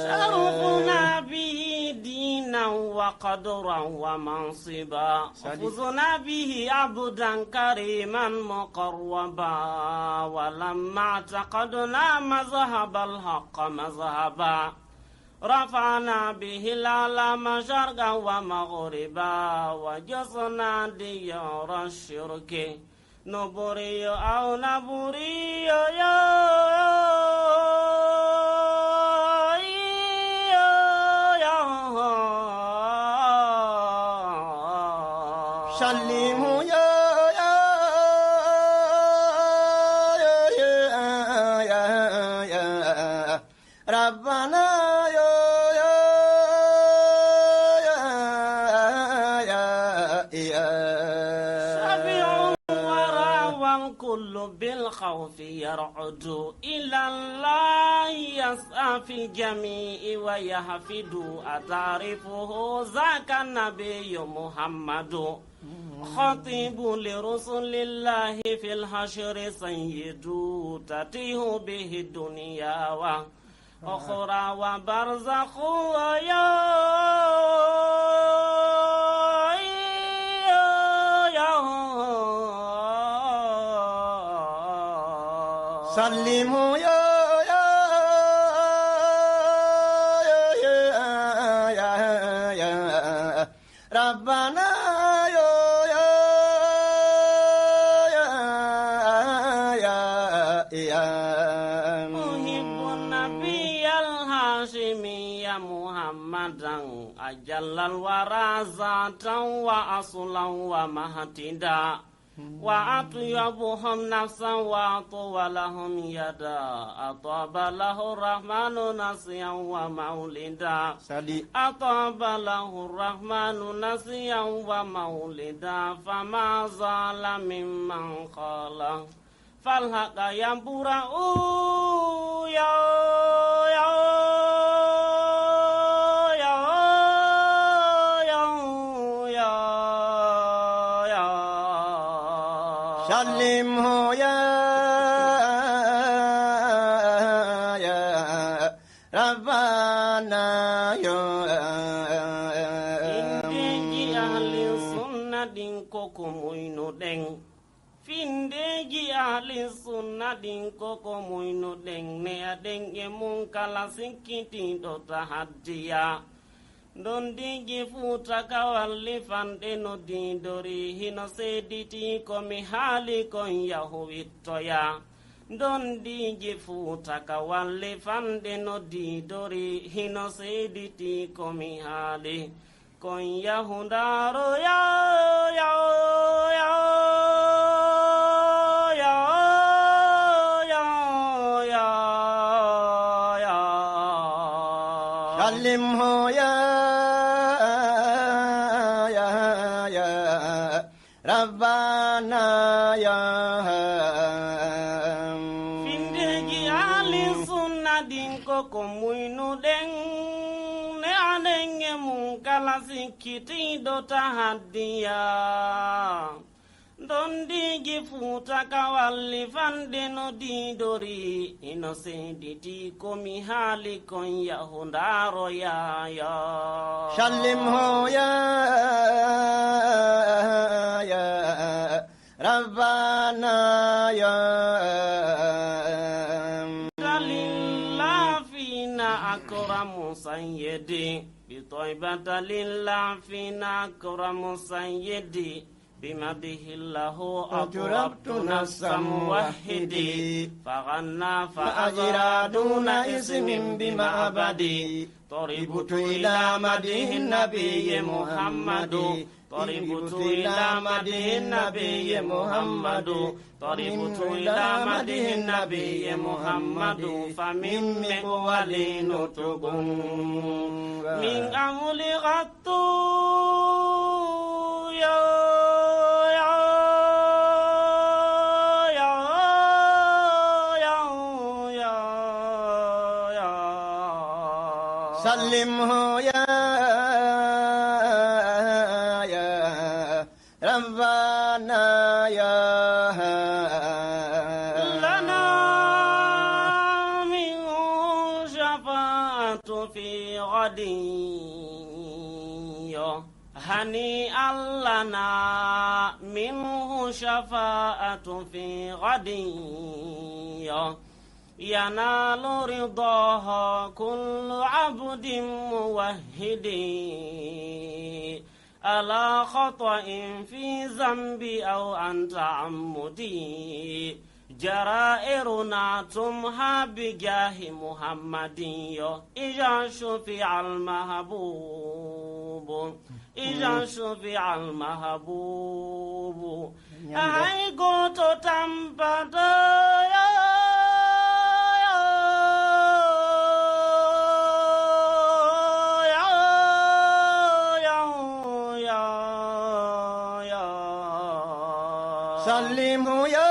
شرفنا به دينا وقدرا ومنصبا فزنا به عبدا كريما مقربا ولما اعتقدنا مذهب الحق مذهبا رفعنا به العلم شرقا ومغربا وجسنا ديار الشرك نبري أو نبري sallimhu ya Rabbana بالخوف يرعد إلى الله يسعى في الجميع ويحفد أتعرفه ذاك النبي محمد خطيب لرسل الله في الحشر سيد تتيه به الدنيا وأخرى وبرزخ sallimhu ya Rabbana أحب النبي الهاشمي محمدا أجل الورى ذاتا وأصلا ومهتدا وأطيبهم نفسا وأطولهم يدا أطاب له الرحمن نسيا ومولدا أطاب له الرحمن نسيا ومولدا فما زال ممن قال فالحق ينبرأ sallimhu ya Rabbana yo indeji ahli sunna ɗin koko moyno ɗen findeji ahli sunna ɗin koko moyno ɗen ne aɗen e mum kala sikkitiɗo tahaddiya dondiji fuuta kawalli fanɗe no didori hino seediti komi haali kon yahu wittoya dondiji fuuta kawalli fanɗe no didori hino seediti komi haali kon yahu ndaro Salim hoya ya Rabbana ya findeji ahli sunna ɗin koko muynu ɗen ne anen e mum kala sikkitiɗo tahaddiya dondiji fuuta kawalli fanɗe no didori ino seediti komi haali kon yahu ndaroyaya Salim hoya ya Rabbana ya lillah fina akramu sayyidi bitoybata lillah fina akramu sayyidi bimadihillahu aturabtu nafsa muwahhidi faghanna fa'ajira duna ismin bima'abadi Toributu ila madihin nabiyyi Muhammadu Toributu ila madihin nabiyyi Muhammadu Toributu ila madihin nabiyyi Muhammadu Famimmi walinu tugun Min amuli ghattu ya Salimhu ya Rabbana ya lana min shafa'atu fi ghadin hani allana minhu shafa'atu fi ghadin ينال رضاها كل عبد موحد على خطأ في ذنب أو عن تعمد جرائرنا تمحى بجاه محمد إذا شفع المحبوب إذا شفع المحبوب أي قلت تنبت Salimhu ya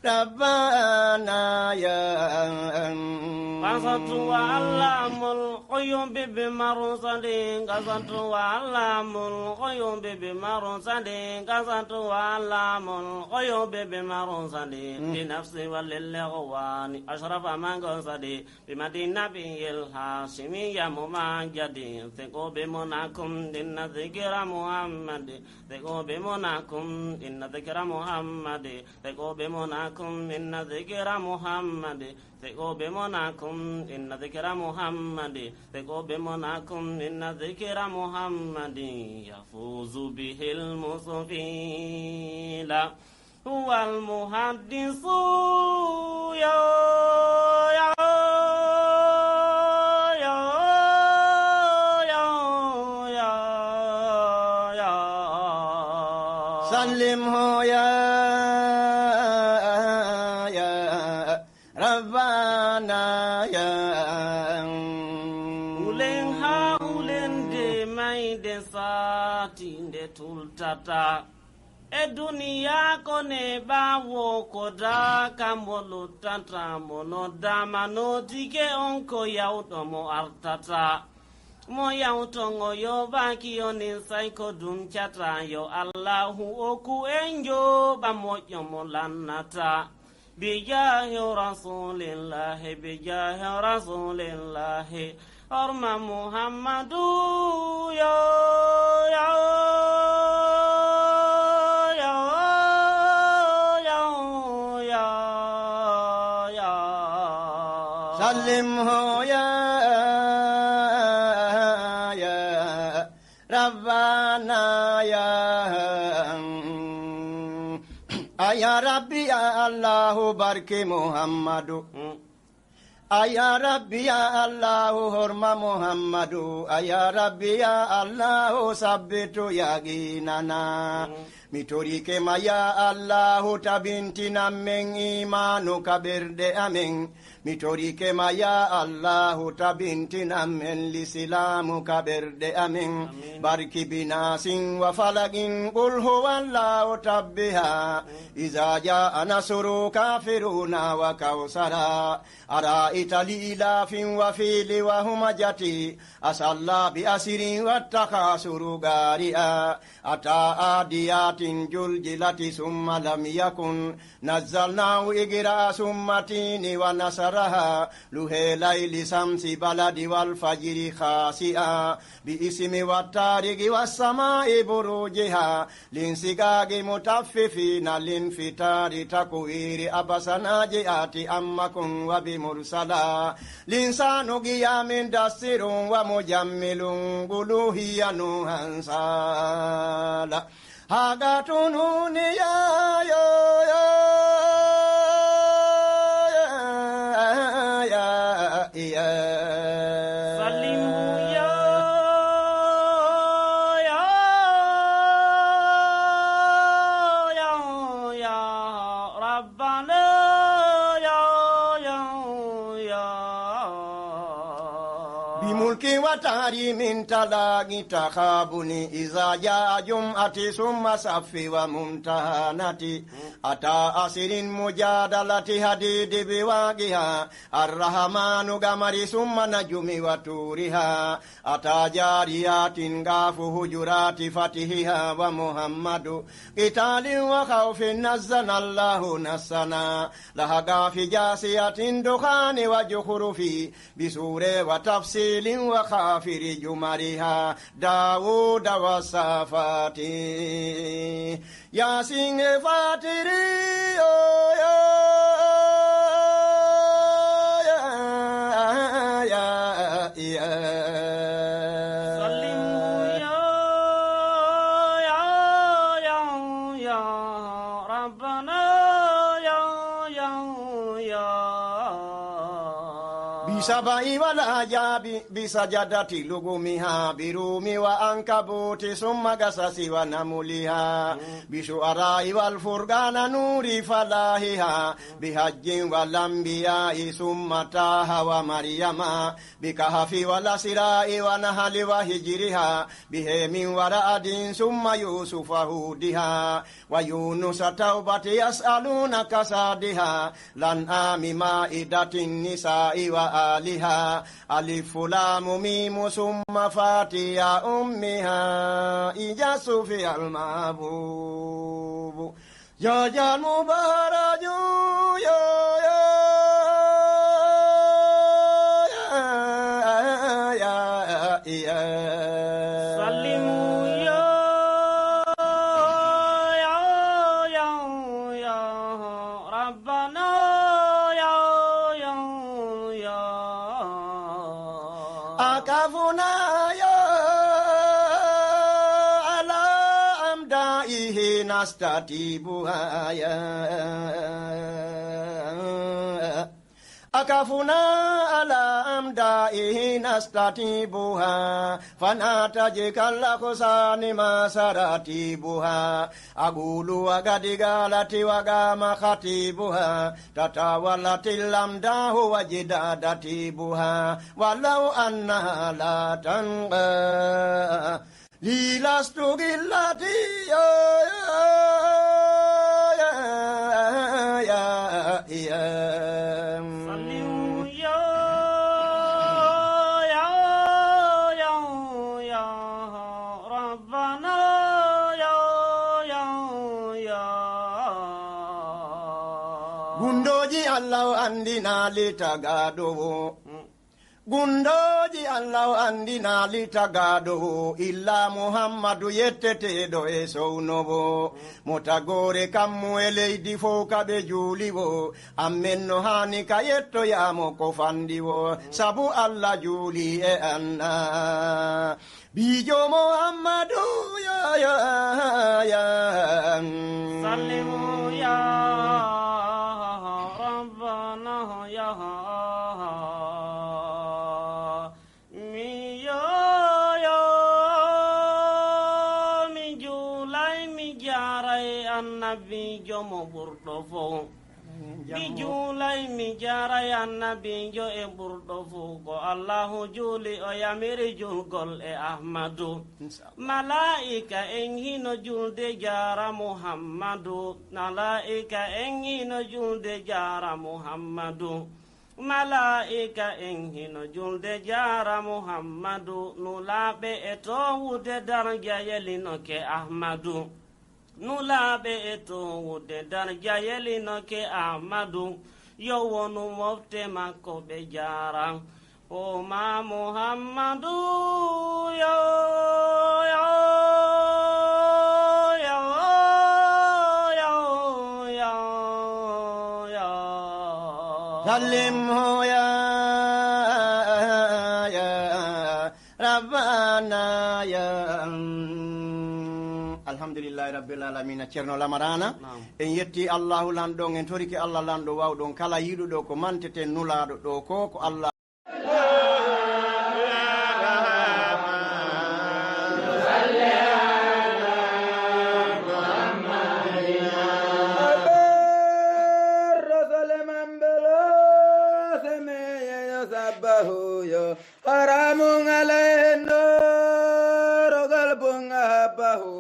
Rabbana ya قصدت وعلام الغيوب بمرصد قصدت وعلام الغيوب بمرصد قصدت وعلام الغيوب بمرصد لنفسي وللغوان أشرف من قصدي بمدينة نبي الهاشمي يا ممجد ثقوا بمناكم إن ذكر محمد ثقوا بمناكم إن ذكر محمد ثقوا بمناكم إن ذكر محمد ثقوا بمناكم إن ذكر محمد ثقوا بمناكم إن ذكر محمد يفوز به المصفين هو المحدث يا Salimhu ya Rabbana ya ulen ha ulen de mai de sati de tultata e duniya ko ne bawo ko da kamolo tata mono dama no dige on ko yawdo mo artata mo yawto ngo yo baki onin sai ko dum chata yo Allahu oku enjo ba mo yo mo lannata بجاه رسول الله بجاه رسول الله أرم محمد يا يا يا يا يا يا سلمه يا ربنا يا ربي يا الله بارك محمد يا ربي يا الله حرم محمد يا ربي يا الله ثبت يقيننا ميتوريك ما يا الله تبنتنا من إيمانك برد أمين ميتوريك ما يا الله تبنتنا من الإسلام كبرد أمين بارك بناس وفلق قل هو الله تبها إذا جاء نصر كافرون وكوثرا أرأيت لإلاف وفيل وهمجتي أصلى بأسر والتخاسر غارئا أتى آديات جلجلة ثم لم يكن نزلناه إقراء ثم تين ونصرها لهي ليل شمس بلد والفجر خاسئا باسم والتارق والسماء بروجها لانسقاق متففين لانفتار تكوير أبس ناجئات أمكم وبمرسلا الإنسان قيام دسر ومجمل قلوهي نوها سالا هاقاتنون يا يا يا يا يا سلموا يا يا يا يا ربنا يا يا يا بملك وتاري من تلاقي تخابني إذا جاء جمعة ثم صف وممتهنتي أتى أسر مجادلة هديد بواقها الرحمن قمر ثم نجم وتورها أتى جاريات غاف هجرات فتحها ومحمد قتال وخوف نزل الله نسنا لها غاف جاسية دخان وجخرف بسورة وتفصيل وخافر جمرها داود والصافات ياسين فاتري سلموا يا يا يا يا ربنا يا يا يا بسبع والعجاب بسجدة لغمها بروم وأنكبوت ثم قصص ونملها بشعراء والفرقان نور فلاحها بحج والأنبياء ثم تاه ومريم بكهف والأسراء ونهل وهجرها بهم ورعد ثم يوسف هودها ويونس توبة يسألونك سادها لنعام مائدة النساء وآلها ألف لام ميم ثم فاتيا أمها إجاس في المحبوب يا جال مبارج يا سلموا يا يا يا يا ربنا يا يا يا أكفنا يا على أمدائه نستتيبها يا أكفنا على أمدائه نستتيبها فناتجك اللخصان ما سراتيبها أقول وقد قالت وقام خطيبها تتولت الأمداه وجدادتيبها ولو أنها لا تنقى لي لست قلتي سلموا يا يا يا يا ربنا يا يا يا Gundo Allah andina litagaɗo gundoji Allah andina litagaɗo illa muhammadu yetteteɗo e sownobo mo tagore kammu e leydi fo kaɓe juuliwo ammen no hani ka yettoyamo ko fandiwo sabu Allah juuli e anna bijo muhammadu ya sallimu ya rabbana ya annabi jomo ɓurɗo fo mi juulay mi jaray annabijo e ɓurɗo fo ko allahu juuli o yamiri julgol e ahmadu malaika en hino julde jara muhammadu malaika en hino julde jara muhammadu malaika en hino julde jara muhammadu nulaɓe e towude darja yelinoke ahmadu nulaɓe e towude darja yelinoke ahmadu yo wonu mofte makko ɓe jara o ma muhammadu yo yo yo yo yo yo sallimhu ya rabbana ya alhamdulillahi rabbil alamina ceerno lamarana en yetti allahu lanɗon en toriki allah lanɗo wawɗon kala yiɗuɗo ko manteten nulaɗo ɗo ko allah haramun alayhin rogal bunga bahu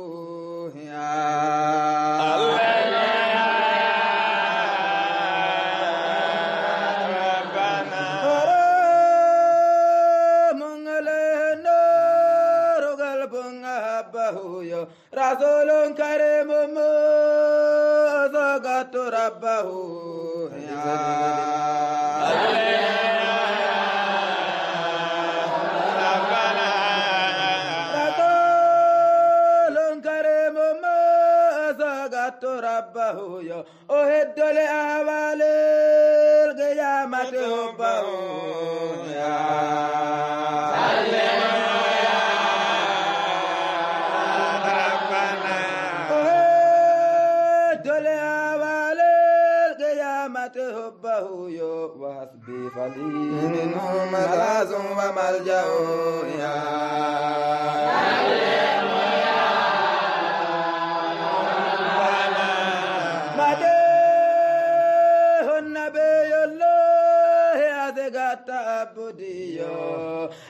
rasulun karimun zagatu rabbahu rabbahu yo o heddole awalel qiyamati hubbahu ya rabbana o heddole awalel qiyamati hubbahu yo wa hasbi fali minhu malazun wa malja'u ya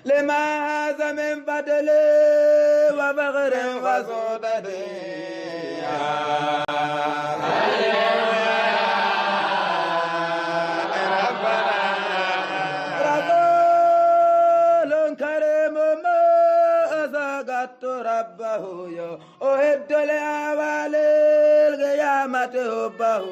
لما هذا من فضل وفخر وسودة رسول كريم ما أسقط ربه أهد لأول القيامة حبه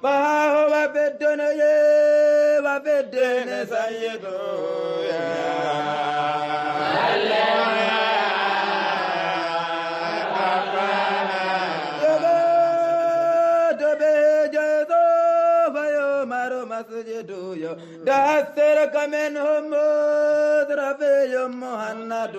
فهو في الدنيا وفي الدين سيد يقود به جيد فيمر مسجد دثرك منهم مدرفي مهند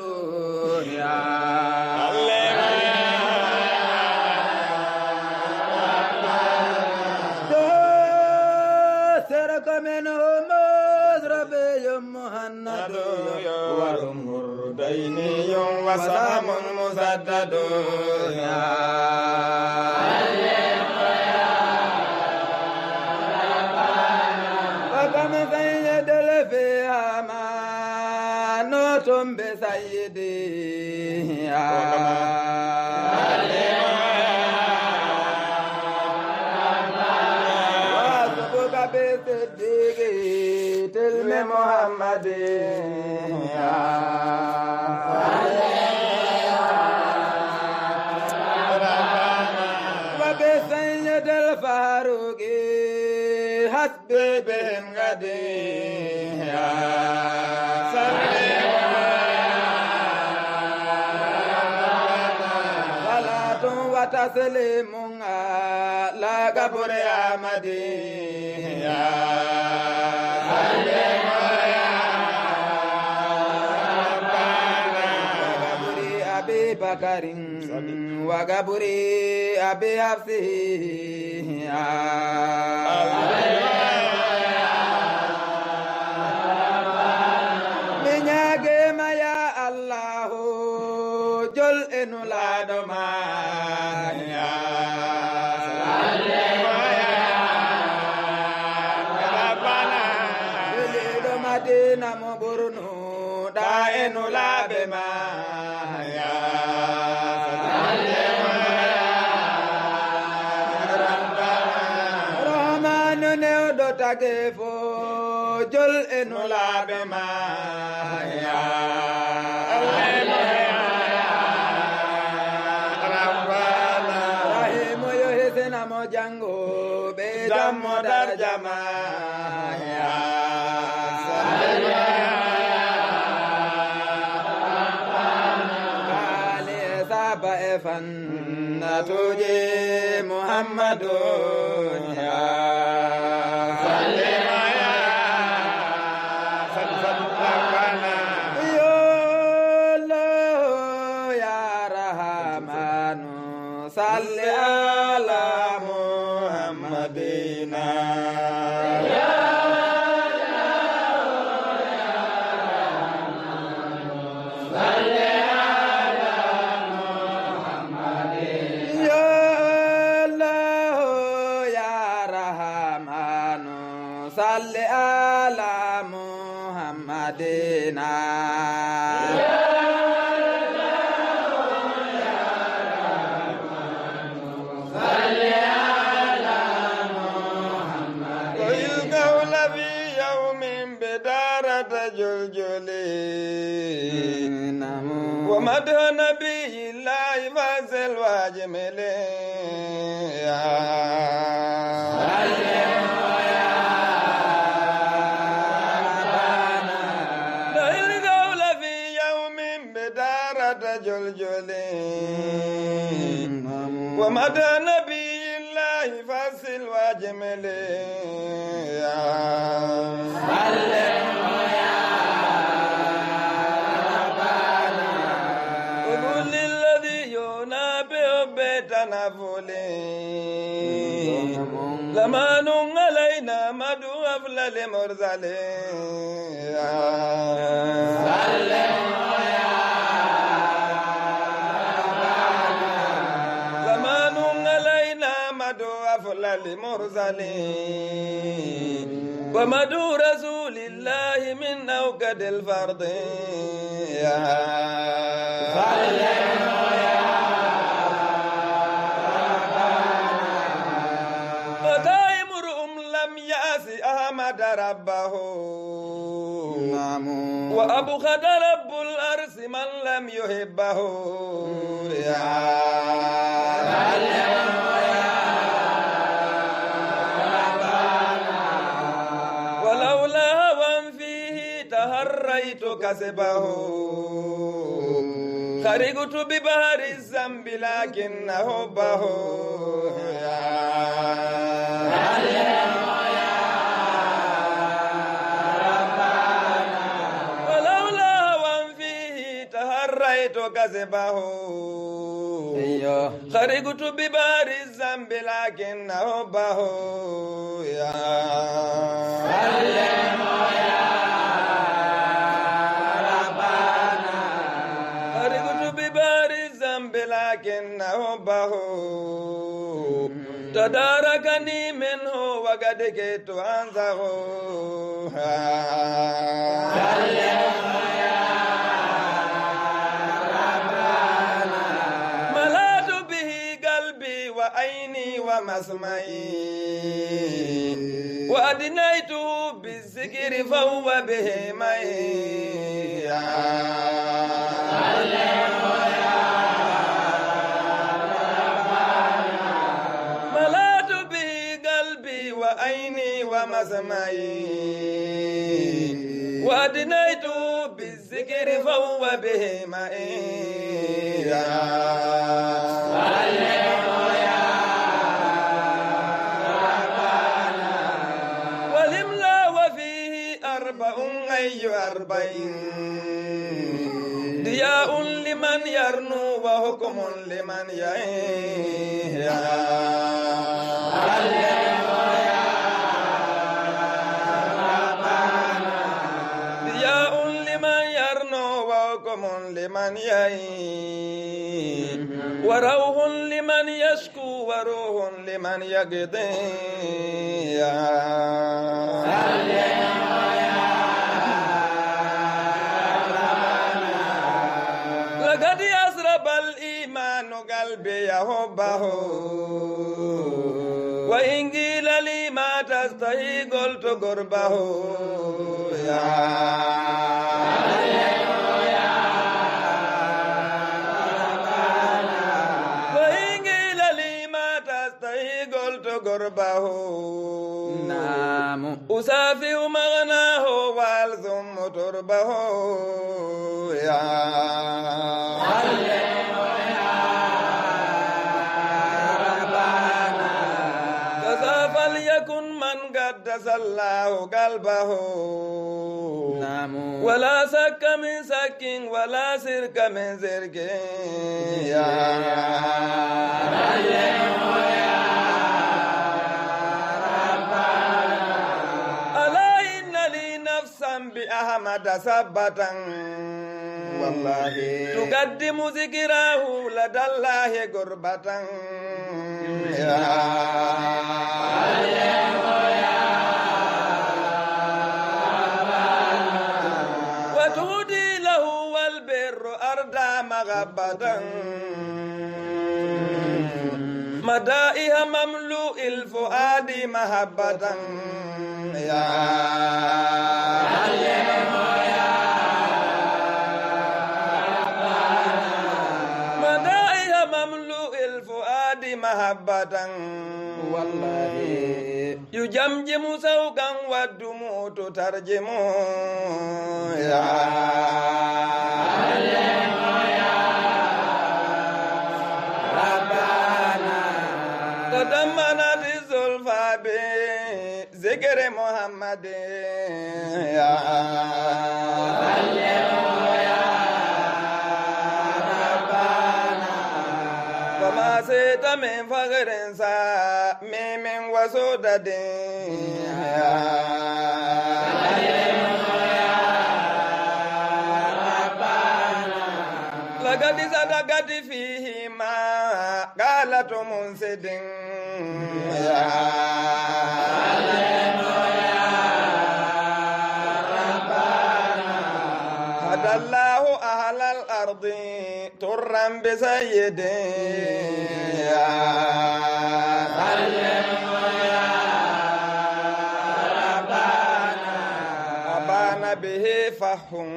منهم مزربي مهند ورمر ديني وسلام مسدد وكم سيد فيها ما نوتم بسيدي بصديقي محمد وبسيد الفاروق حسبي بهم غدي صلاة وتسليم على قبر أحمدي بكر وقبري أبي حفصه من يقيم يا الله جل إنو لا دما وليد مدينة مبرنو دا إنو لا بما Tagefo jol enula bema ya Rabbana Rahim yo hesena mo jango be jammo darjama ya Kali saba efan natuje Muhammadun ya Salli ala Muhammadina ya Salli ala Muhammadina ya Allah ya Rahmanu Salli ala Muhammadina ومدح نبي الله فازل واجمل القول في يوم بدارة جلجل ومدح نبي الله فازل واجمل زمان علينا مدو أفضل المرسلين زمان علينا مدو أفضل المرسلين ومدو رسول الله من أوكد الفرض أحمد ربه وأبغض رب الأرض من لم يحبه ولولا هوى فيه تهريت كسبه خرجت ببحر الذنب لكن حبه كذبه خرجت ببار الذنب لكن حبه يا ربنا خرجت ببار الذنب لكن حبه تداركني منه وقد كنت أنزه ومسمعي وأدنيته بالزين بالذكر فهو به معي ملأت به قلبي وعيني ومسمعي وأدنيت بالذكر فهو به معي والإملا وفيه أي أربعين ضياء لمن يرنو وحكم لمن يعي ضياء لمن يرنو وحكم لمن يعي وروح لمن يشكو وروح لمن يقضي لقد يسرب الإيمان قلبي حبه وإن قيل لي ما تستحي قلت قربه وإن قيل لي ما تستحي قلت قربه نعم أسافئ مغناه والزم تربه كذا فليكن من قدس الله قلبه نعم ولا سك من سك ولا سرك من سرك ألا إن لي نفسا بأحمد سبة والله تقدم ذكره لدى الله قربة وتهدي له والبر أردى مغبة مدائها مملوء الفؤاد محبة مدائها مملوء الفؤاد محبة والله يجمجم سوقا والدموع تترجم تدمنت الزلفى بذكر محمد وما سيت من فخر سامي من وسودد لقد صدقت فيه ما قالت منسد هدى الله أهل الأرض ترا بسيد أبان به فهم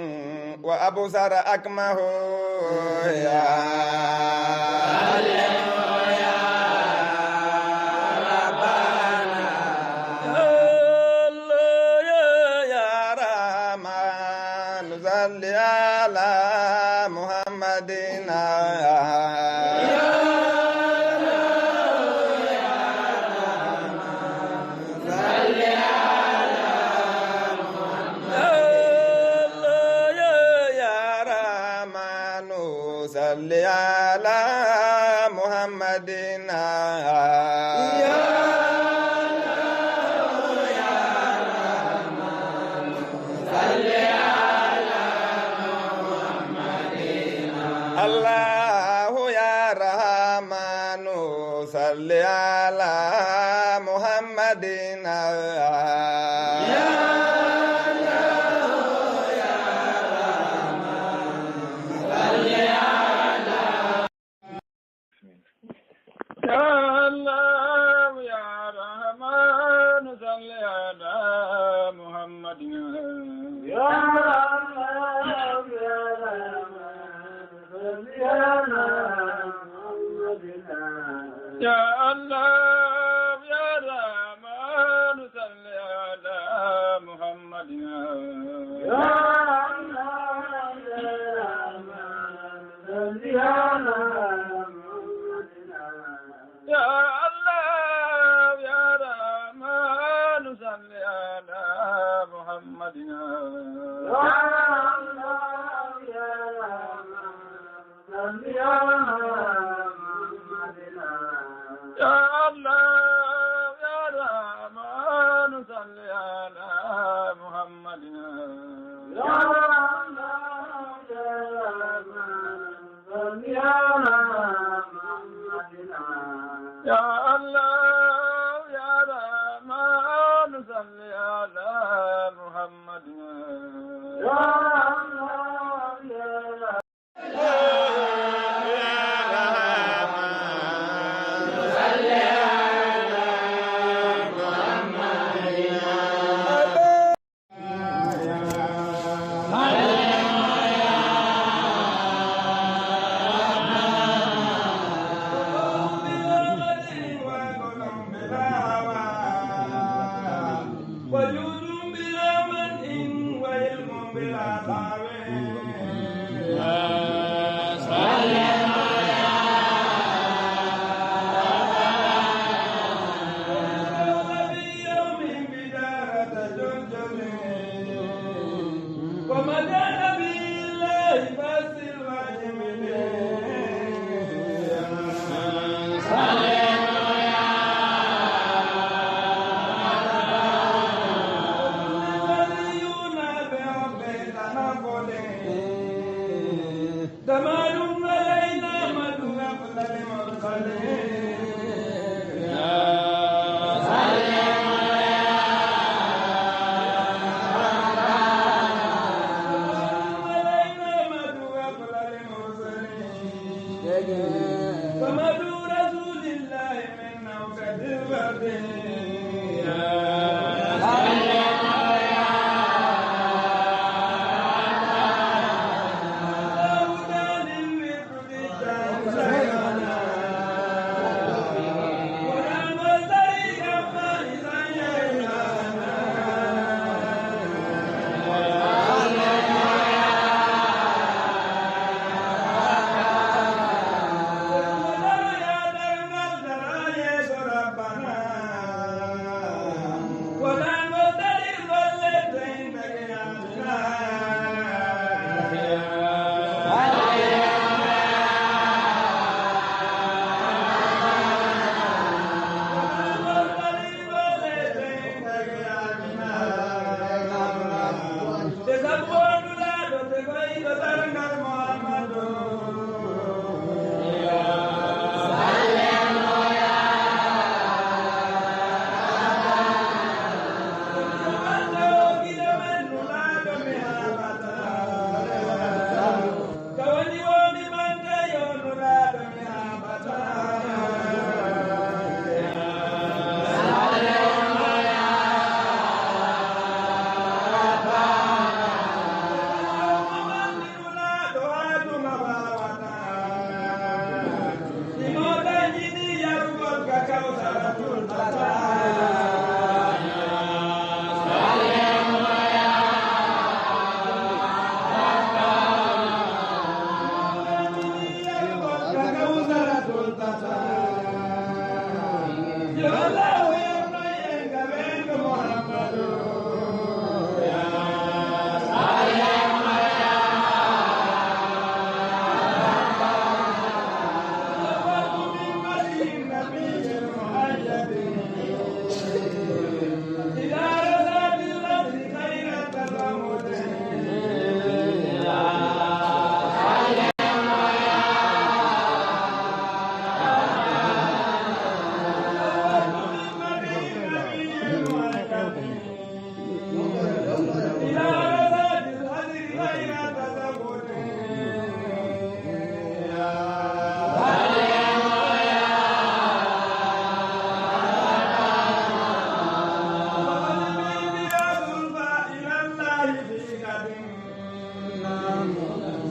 وأبصر أكمه صل على محمدنا صل على محمدنا الله يا رحمن صل على محمدنا يا الله يا رحمن صل على محمد يا الله يا رحمن صل على محمدنا يا الله يا رحمن صل على محمدنا يا الله يا رحمن صل على محمدنا يا الله يا رحمن صل على محمدنا يا الله يا رحمن صل على محمدنا يا الله يا رحمن صل على محمدنا يا الله يا رحمن صل على محمدنا يا الله يا رحمن صل على محمدنا يا الله يا وجود بلا منع وعلم بلا ومدى نبي الله فاسر واجب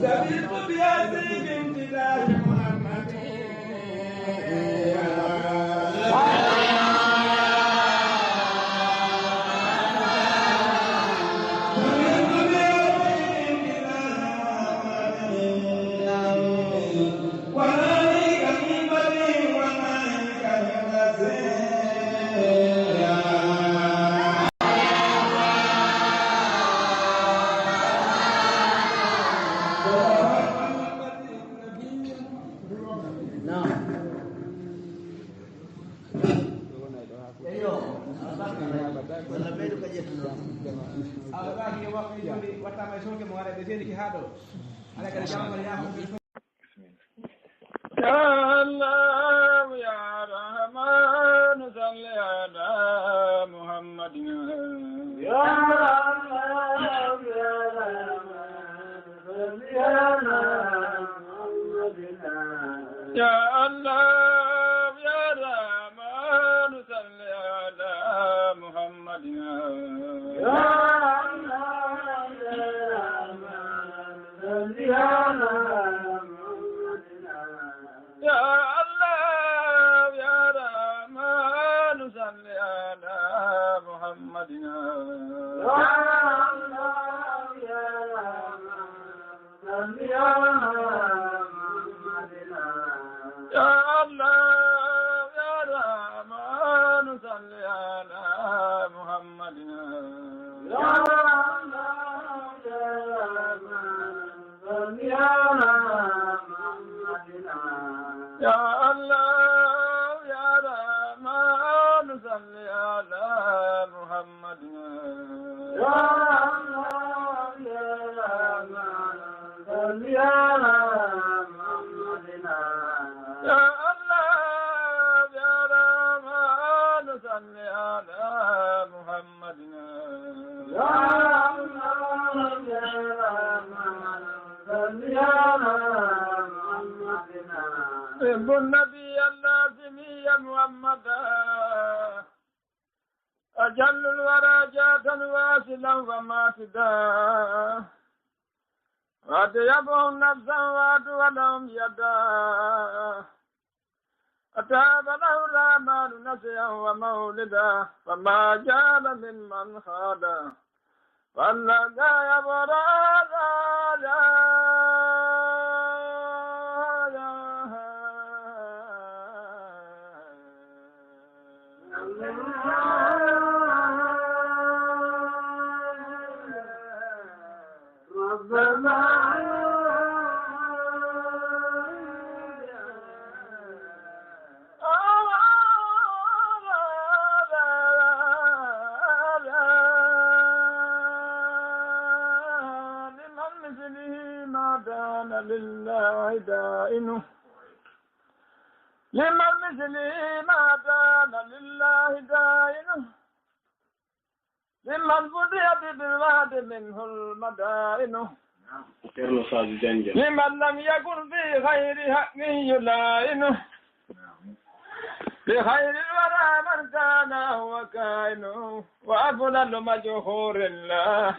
سبيت بياسي بامتداد محمد يا الله يا رحمن صل على محمد يا الله يا رحمن صل على محمد يا الله يا رحمن صل على محمد يا الله يا رحمن صل على يا الله يا رحمن صل على محمد يا الله يا رحمن صل على محمد يا الله يا رحمن صل على محمد يا الله يا رحمن صل على يا الله يا رحمن صل على محمد يا الله يا رحمن صل على محمد يا الله يا رحمن صل على محمد يا الله يا رحمن صل على حب النبي اللازمي محمدا أجل الورى جادا واصلا وما فدا وأطيبهم نفسا وأطولهم يدا أتاب له الرحمن نسيا ومولدا فما جال من خادا فلقى يبرا لله دائنه لمن مثلي ما دان لله دائنه لمن بدي بالواد منه المدائن لمن لم يكن في خير حق يلائنه بخير الورى من كان هو كائنه وأفضل مجهور الله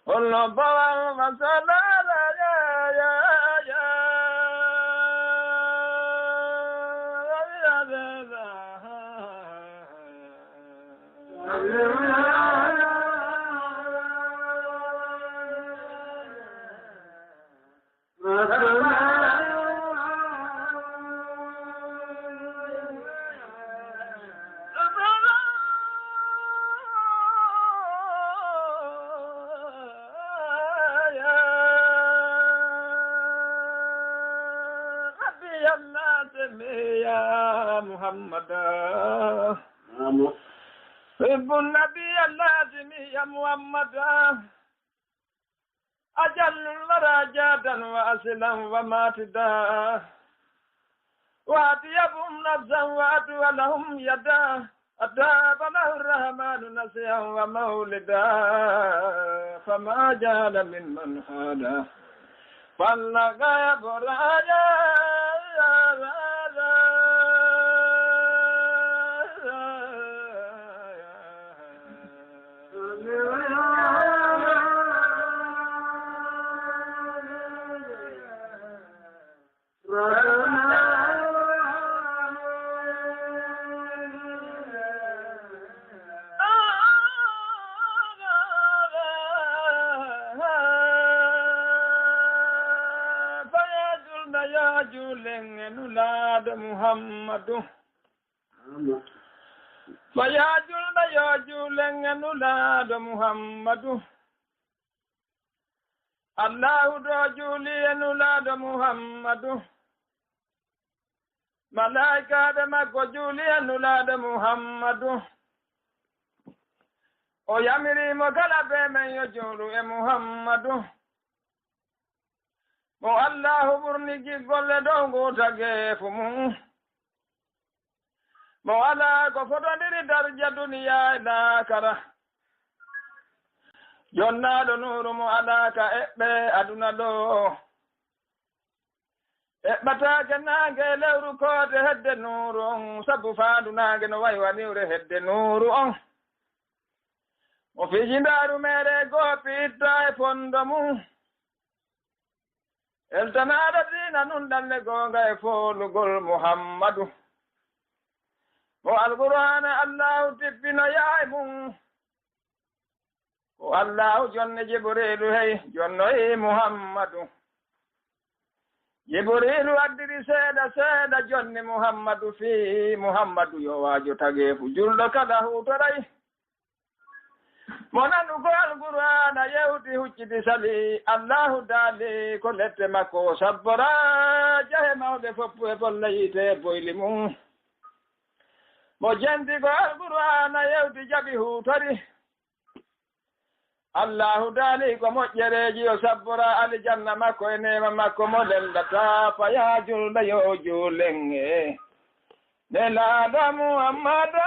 كل ضوء مثلا محمد حب النبي اللازم يا محمد أجل الورى جادا وأسلا وماتدا وأطيبهم نفسا وأطولهم يدا أتاب له الرحمن نسيا ومولدا فما جال من خادا فلقى يبراجا ya julen enulad Muhammadu Mayajul bayajul enulad Muhammadu Allahu rajuli enulad Muhammadu Malaika de makojuli enulad Muhammadu O yamiri mo kala be men yojulu e Muhammadu Mo Allahu burni gi golle do ngotage fumu Mo ala ko fotondiri darja duniya na kara Jonnaɗo nuru mo ala ka eɓɓe aduna ɗo eɓɓatake nange lewru kote hedde nuru on sabu faandu nange no wayi waniwre hedde nuru on mo fijindaru mere gopi itta e fondo mum eltanaɗo dina nun ɗalle gonga e folugol Muhammadu mo alqur'ana Allahu tippino yaay mum ko Allahu jonne Jibrilu hey jonnoyi Muhammadu Jibrilu addiri seeɗa jonne Muhammadu fi Muhammadu yo waajo tageefu julɗo kala hutoray mo nanu ko alqur'ana yewti huccidi sali Allahu daali ko lette makko sabbora jahe mawɓe foppu e bolla yite boyli mum mo jendi ko alqur'ana yewti jaɓi hutori Allahu daali ko moƴƴereji o sabbora aljanna makko e nema makko mo lendata faya julɓe yo julen e nelaɗo Muhammadu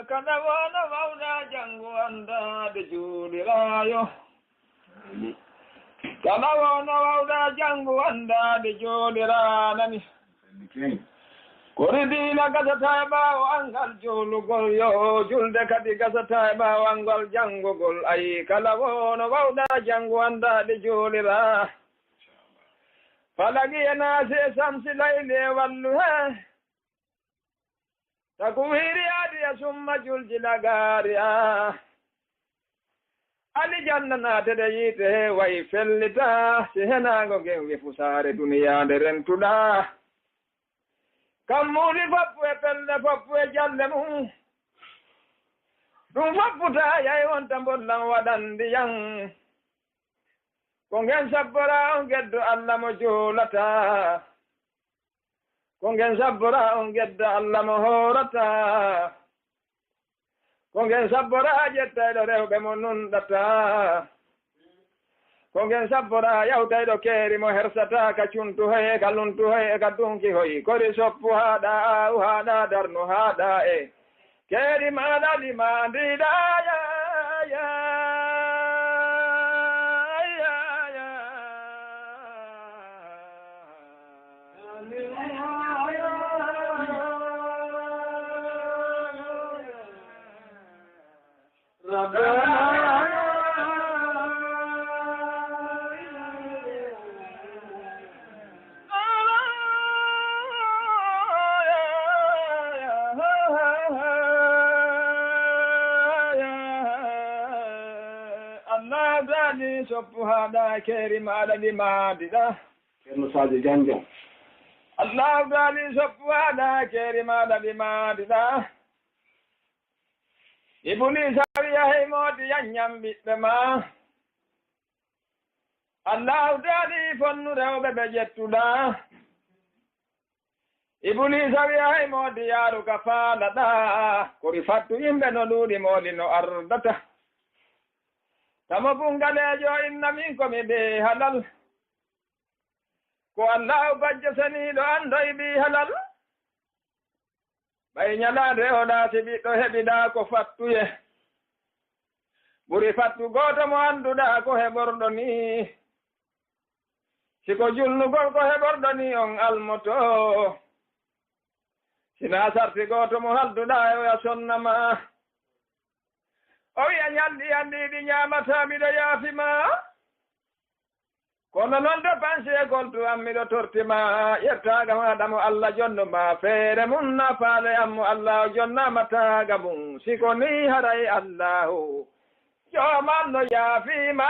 kada wono wawda jango andade juulirayo kada wono wawda jango andade juuliranani kori diina gasata e ɓaawo angal juulugol yo julde kadi gasata e ɓaawo angal jangugol ayi kala wono wawda jango andade juulira falagi e naasi e samsi layli e wallu he taku hiri adi ya summa julji lagari ali janna naatede yite he wayi fellita si henago gen wi fusare duniyande rentuɗa kammuli foppu e pelle foppu e jalle mum ɗum fopputa yay wonta bollan waɗan ndiyan ko gen sabbora on geddo Allah mo juulata ko ngen sabbora on gedda Allah mo horata ko ngen sabbora jettayɗo rewɓe mo nunɗata ko ngen sabbora yawtayɗo keeri mo hersata ka cuntu hoye ka luntu hoye ka dunki hoyi kori soppu haɗa awu haɗa darnu haɗa e keeri maɗa lima ndiɗa Allah soppu haɗa keeri maɗa limaɗiɗa ceerno Sadio Diagne Allah daali soppu haɗa keeri maɗa limaɗiɗa Iblis wiya hey moodi yanñam ɓiɓɓe ma Allah daali fonnu rewɓe ɓe ƴettuɗa Iblis wiya hey moodi yaaru ka faalaɗa kori fattu yimɓe no ɗuuɗi mooli no ardata tamo bungalejo inna min komi ɓe halal ko Allah bajjo saniɗo andoy ɓi halal ɓay ñalade oɗa si ɓiɗɗo heɓiɗa ko fattuye ɓuri fattu goto mo annduɗa ko heɓorɗo ni siko julnugol ko heɓorɗani on almoto sina sarti goto mo halduɗa o ya sonnama o wiya ñalɗi andiɗi ñamata miɗo yaafima kono noon dépense e goltu am miɗo tortima yettaga maɗa mo Allah jonnuma feere mum na faale am mo Allah jonnama taaga mum siko ni haray Allahu joman no yaafima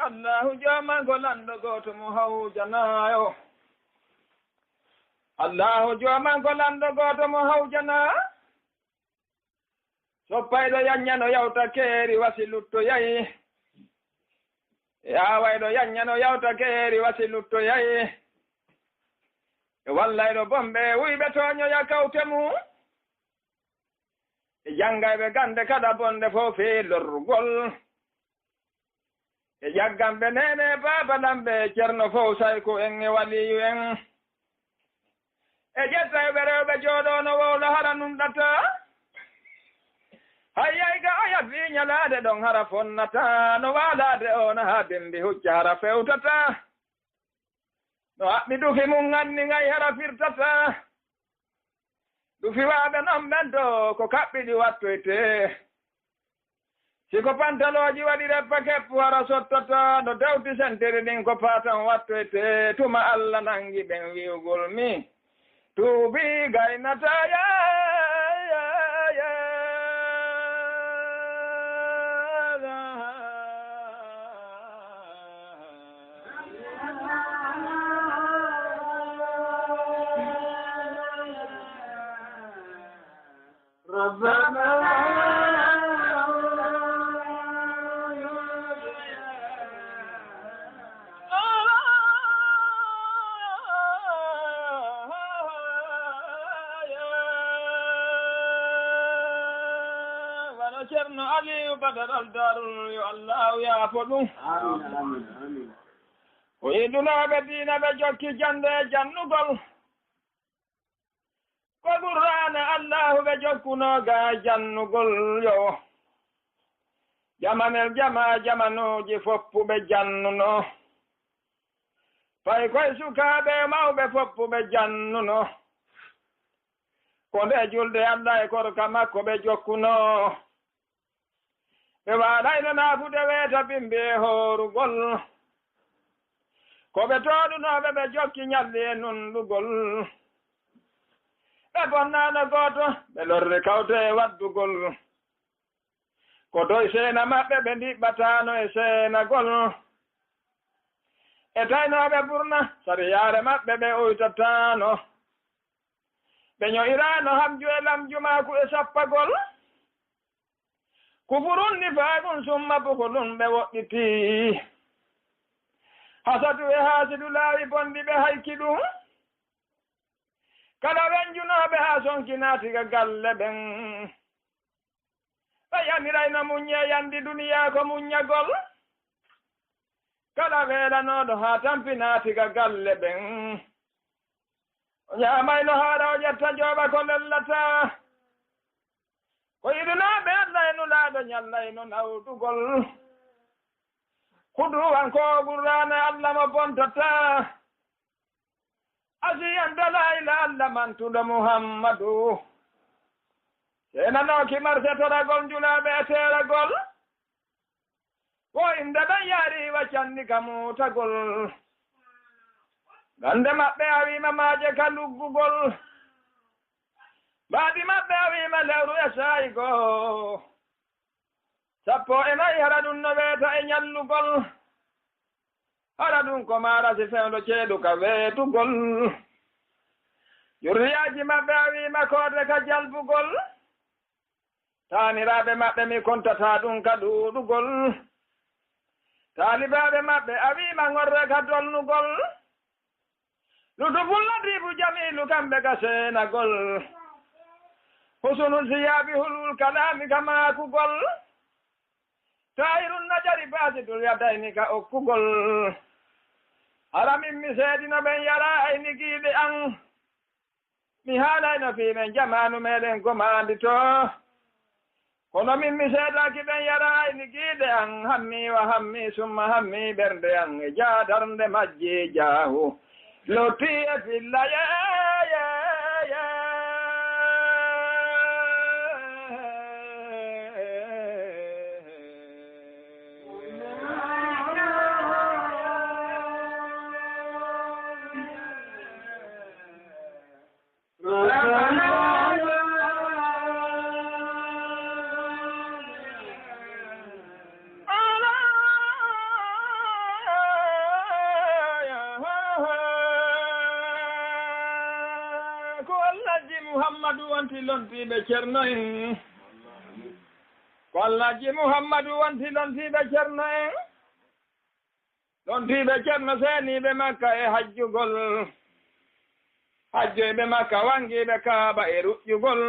Allahu joman ko lando goto mo hawjanayo Allahu joman ko lando goto mo hawjana soppayɗo yanñano yawta keeri wasi lutto yayi yawayɗo yanñano yawta keeri wasi lutto yayi wallayɗo bomɓe wuyɓe toñoya kawte mum janggayɓe gande kada bonde fof fi lorrugol jaggamɓe nene babalamɓe ceerno fof sayko en e waliyu en ƴettayɓe rewɓe jooɗono wowlo hara num ɗata hayyay ga o yafi ñalade ɗon hara fonnata no walade on ha bimbi hucca hara fewtata no haɓɓi dufi mum ganni gay hara firtata dufiwaɓe non ɓen to ko kaɓɓiɗi wattoyte siko pantaloji waɗi reppa keppu hara sottata no dewti sentiri ɗin ko patan wattoyte tuma Allah nangi ɓen wiwgol mi tuubi gaynata ceerno Aliou Badara Darou yo Allah yaafo ɗum o yiɗunoɓe diina ɓe jokki jande jannugol ko Qur'ana Allahu ɓe jokkunoga jannugol yo jamanel jamanuji foppuɓe jannuno fay koye sukaɓe mawɓe foppuɓe jannuno ko nde julde Allah e korka makko ɓe jokkuno ɓe waɗayno naafude weeta bimbi e hoorugol ko ɓe tooɗunoɓe ɓe jokki ñalli e nunɗugol ɓe bonnano gooto ɓe lorri kawte e waddugol ko doy seena maɓɓe ɓe ndiɓɓatano e seenagol e taynoɓe ɓurna sariyaare maɓɓe ɓe oytatano ɓe ño'irano hamju e lamjumaku e sappagol kufurun nifaagun summa bukulun ɓe woɗɗiti hasadu e haasidu laawi bondi ɓe hayki ɗum kala wenjunoɓe ha sonkinaatiga galle ɓen ɓe yamirayno muñe yandi duniya ko muñagol kala weelanoɗo ha tampinaatiga galle ɓen o ñamayno haara o ƴetta jooɓa ko lellata ko yiɗunoɓe Allah e nulaaɗo ñallayno nawɗugol huduwanko Qur'ana Allah mo bontata asiyan dalayla Allah mantuɗo Muhammadu senanoki marsetoragol julaɓe e teragol ko inde ɗon yaari waccanni ka mutagol gande maɓɓe a wima maaje ka luggugol baadi maɓɓe a wima lewru e sayigo sappo e nayi hara ɗum no weeta e ñallugol hara ɗum ko marasi fewdo ceeɗu ka weetugol jurriyaji maɓɓe a wima koode ka jalbugol taaniraɓe maɓɓe mi kontata ɗum ka ɗuuɗugol taalibaɓe maɓɓe a wima gorre ka dolnugol lutufullatibu jamilu kamɓe ka seenagol husunu siyabi hulul kalami ka maakugol tahirun najari basidul yadayni ka okkugol haramin mi seedino ɓen yara ayni giiɓe an mi haalayno fiimen jamanu meɗen komandi to kono min mi seedaki ɓen yara ayni giiɗe an hammi wa hammi summa hammi ɓernde an e jaadarnde majji jaahu lotti e filla Muhammadu wanti lontiɓe ceerno en ko Allahji Muhammadu wanti lontiɓe ceerno en lontiɓe ceerno seeniɓe makka e hajjugol hajjoyɓe makka wangiɓe kaaba e ruƴƴugol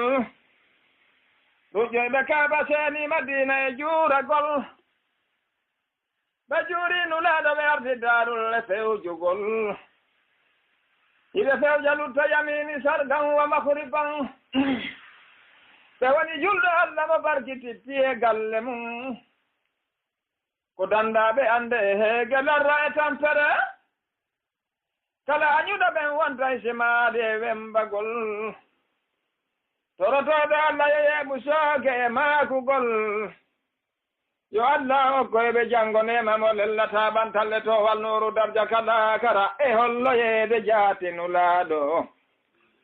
ruƴƴoyɓe kaaba seeni madina e juuragol ɓe juuri nulaaɗo ɓe ardi daarul e fewjugol ide fewja lutta yamini sargan wa mahrifan ɓe woni julɗo Allah mo barkititti e galle mum ko dandaɓe ande e heege larra e tampere kala añuɗo ɓen wonta e simaade e wembagol torotoɓe Allah yeyeɓu sooke e maakugol yo Allah hokkoyɓe jangonema mo lellata ɓantalle to walnuru darja kala kara e holloyeede jaatinulaaɗo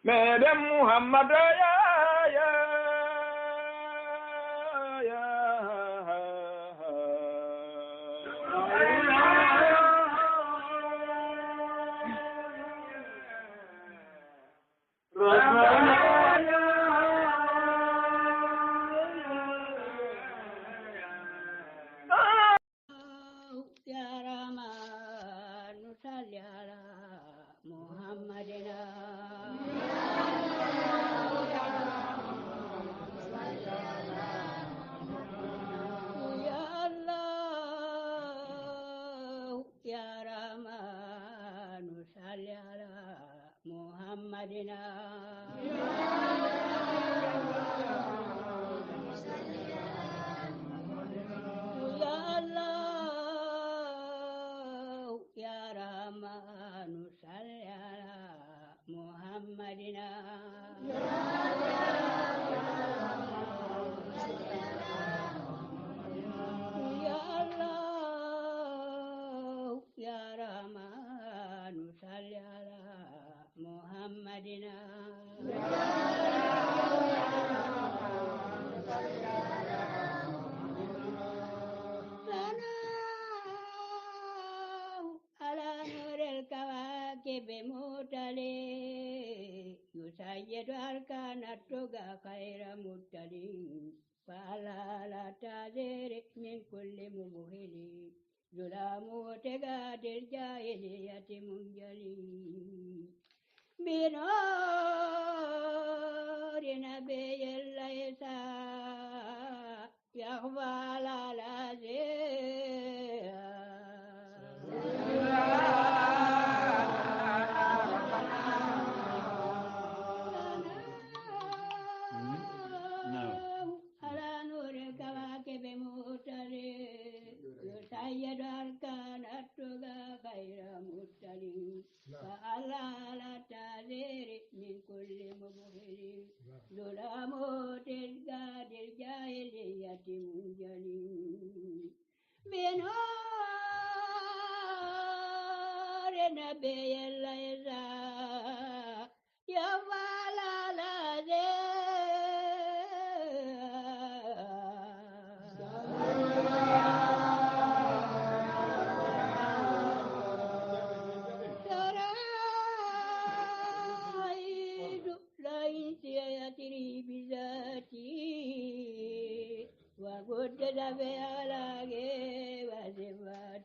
meɗen Muhammadu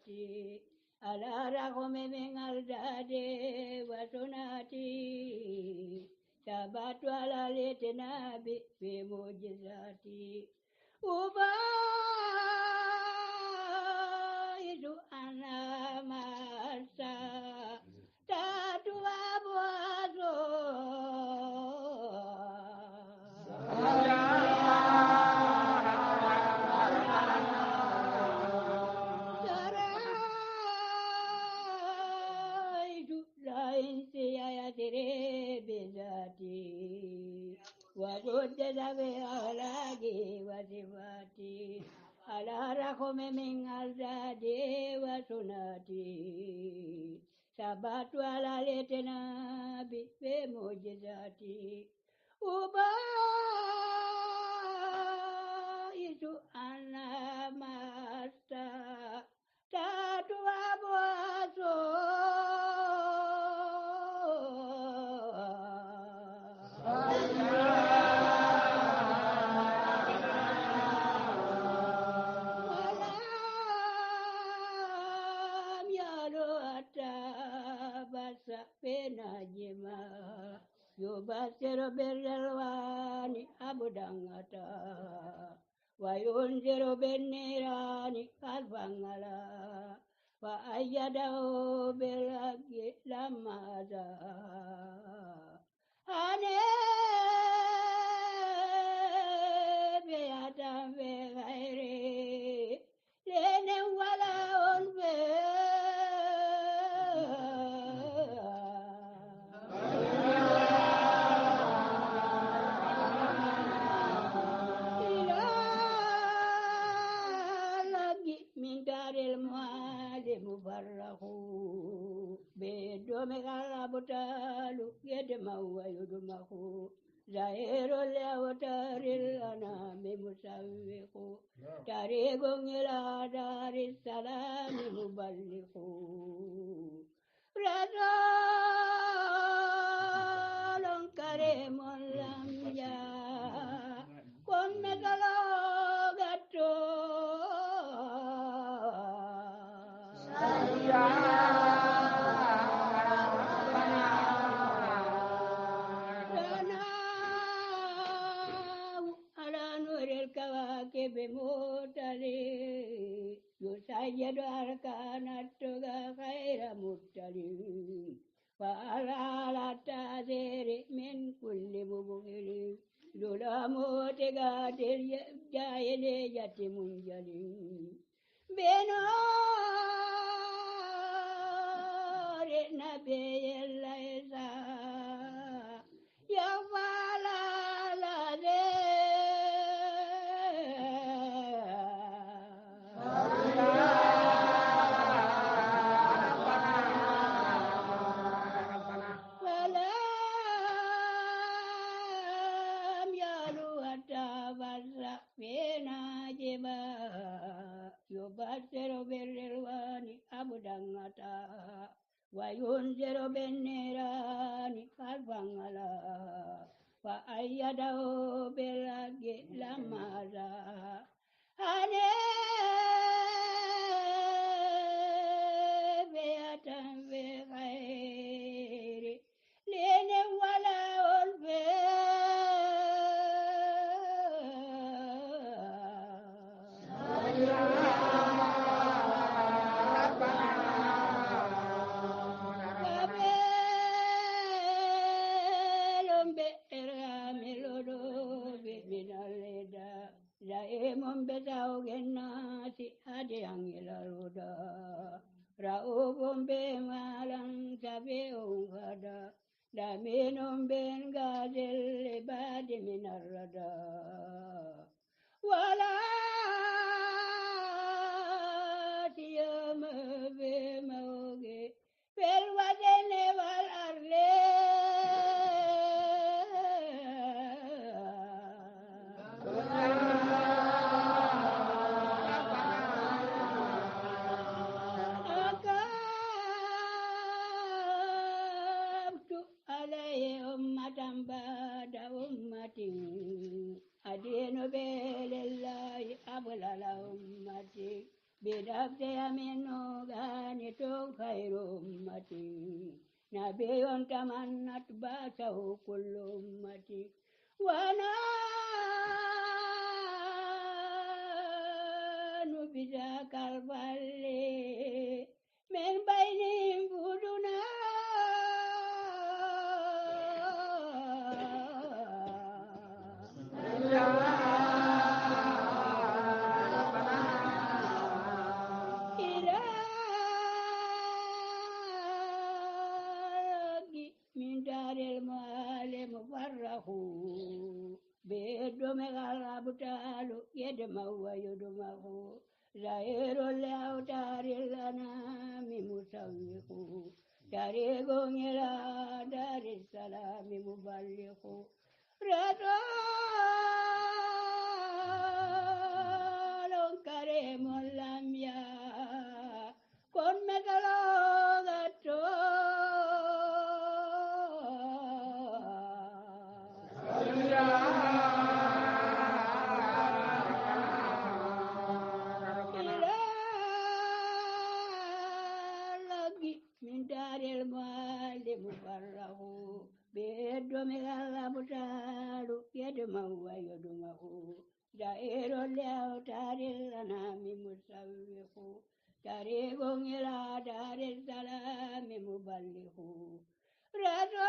sunati ala rakome mengal dade wa sunati sabatu ala lete nabi fi mujizati uba itu ana masa tatu abuazo وجدد بأخلاقه وصفاته على رغم من أزاده وسنته ثبت على الاتناب بمعجزاته أبايت أن ما استطعت najima yubasiru birrelwani abudangata wa yunziru binnirani kalbangala wa ayyadahu bilhaqi lamaza ane biyatan bi ghairi lene wala unbe mubarrahu bedo megala butalu yedma wa yudmahu zairu lawtaril anami musawwiqu tariqun ila daris salam muballighu rasulun karimun lam ya kun megala gatto بموتلي يسجد أركان التقى غير مبتلي وعلى التأثير من كل مبغل ظلام تقاتل جاهلية منجلي بنور نبي ليس يغفل الذي يبشر بالرضوان أبداً وينذر بالنيران خلفاً على وأيده بالحق لما جاء حنيفية بغير لين ولا Zaimun betau genasi hadiang ilaruda Raubum bemalang sabiung kada Daminum ben gadil ibadi minarada Wala tiyam bemauge Fel wadene wal arle Adinu belillahi ablala ummati بنفسي منه غانة خير أمتي نبي تمنت باسه كل أمتي وانا بذاك البل من بينهم بدنا من دار المال مفرح بيدو مغرب تالو يدمه ويدمه زائر لأوتار الأنام مسوق طريق إلى دار السلام مبلغ رسول كريم لم يكن مثله من دار المال مفرغ بيد مغلب تالو يدمه ويدمه دائر لأوتار الأنام مسوق طريق إلى دار السلام مبلغ رسول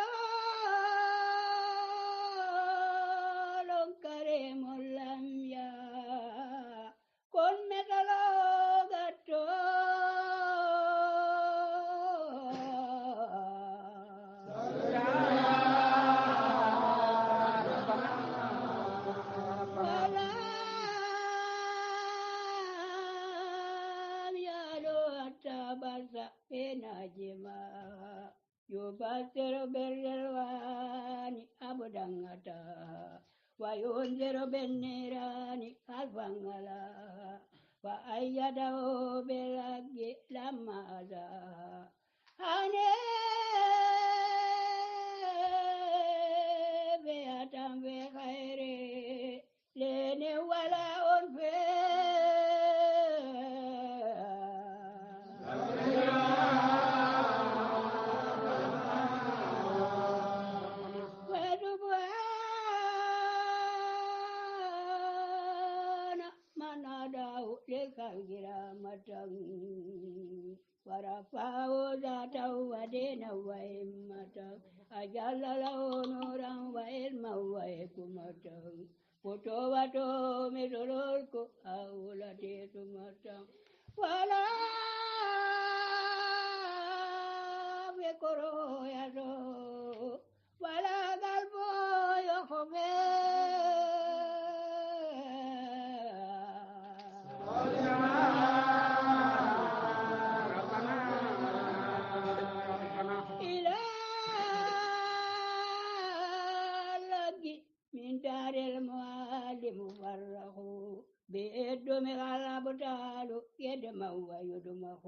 كريم لم يكن مثله ناجما يبصر بالرلوان أبدا غدا وينذر بالنيران ألفا غلا وأيده بالحق لما ذا بيتا بخير لين ولا أنفي ورفعه ذاته ودينا وإمة أجل له نورا وعلما وحكمة فتوبته مثل الكؤولة ثمة ولا فكره يسوء ولا قلبه يخفي من دار المال مفرح بيد مغلب تالو يدمه ويدمه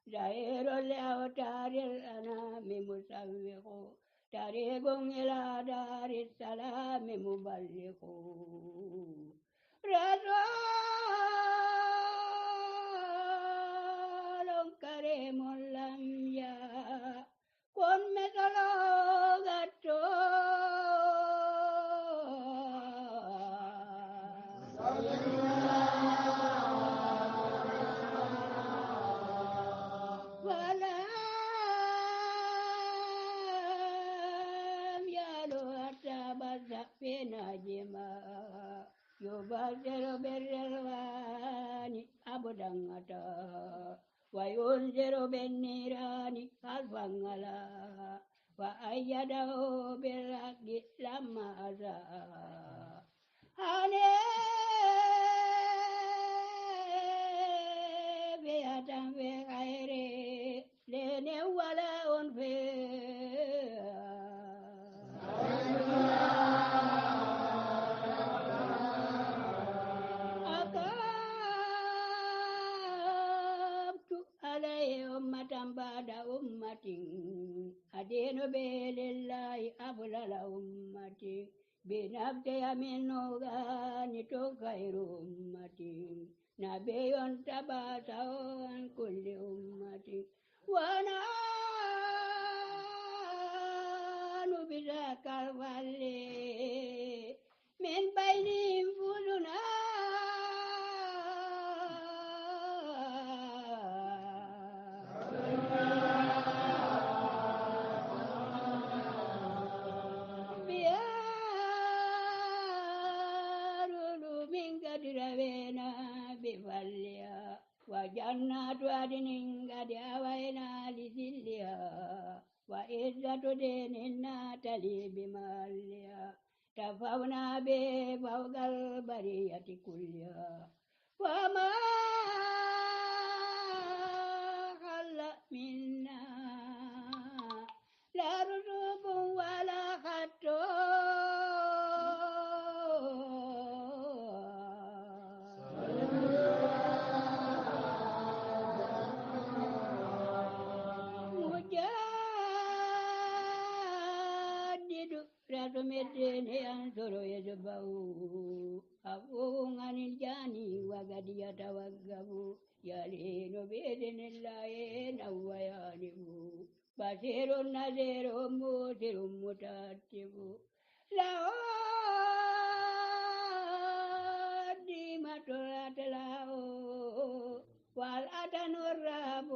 زائر لأوتار الأنام مسوق طريق إلى دار السلام مبلغ رسول كريم لم يكن مثله ناجما يبصر بالرلوان أبدا غدا وينذر بالنيران ألفا غلا وأيده بالحق لما أزاء بيتا بخير لين ولا أنفي بعد أمة أدين بالله أفضل أمة بنفسي منه غانت خير أمة نبي تبعث عن كل أمة ونحن بذاك الفضل من بين أنفسنا وجنات عدن قد أوينا لذلها وعزة دين تلي بمالها تفونا به فوق البرية كلها وما خل منا لا رسوب ولا خط مدين ينصر يجبه أبوه عن الجاني وقد يتوقف يلين بإذن الله نوى يالف بصير نذير موسر متأتف له ديمة الأتلاه والأتن الرهب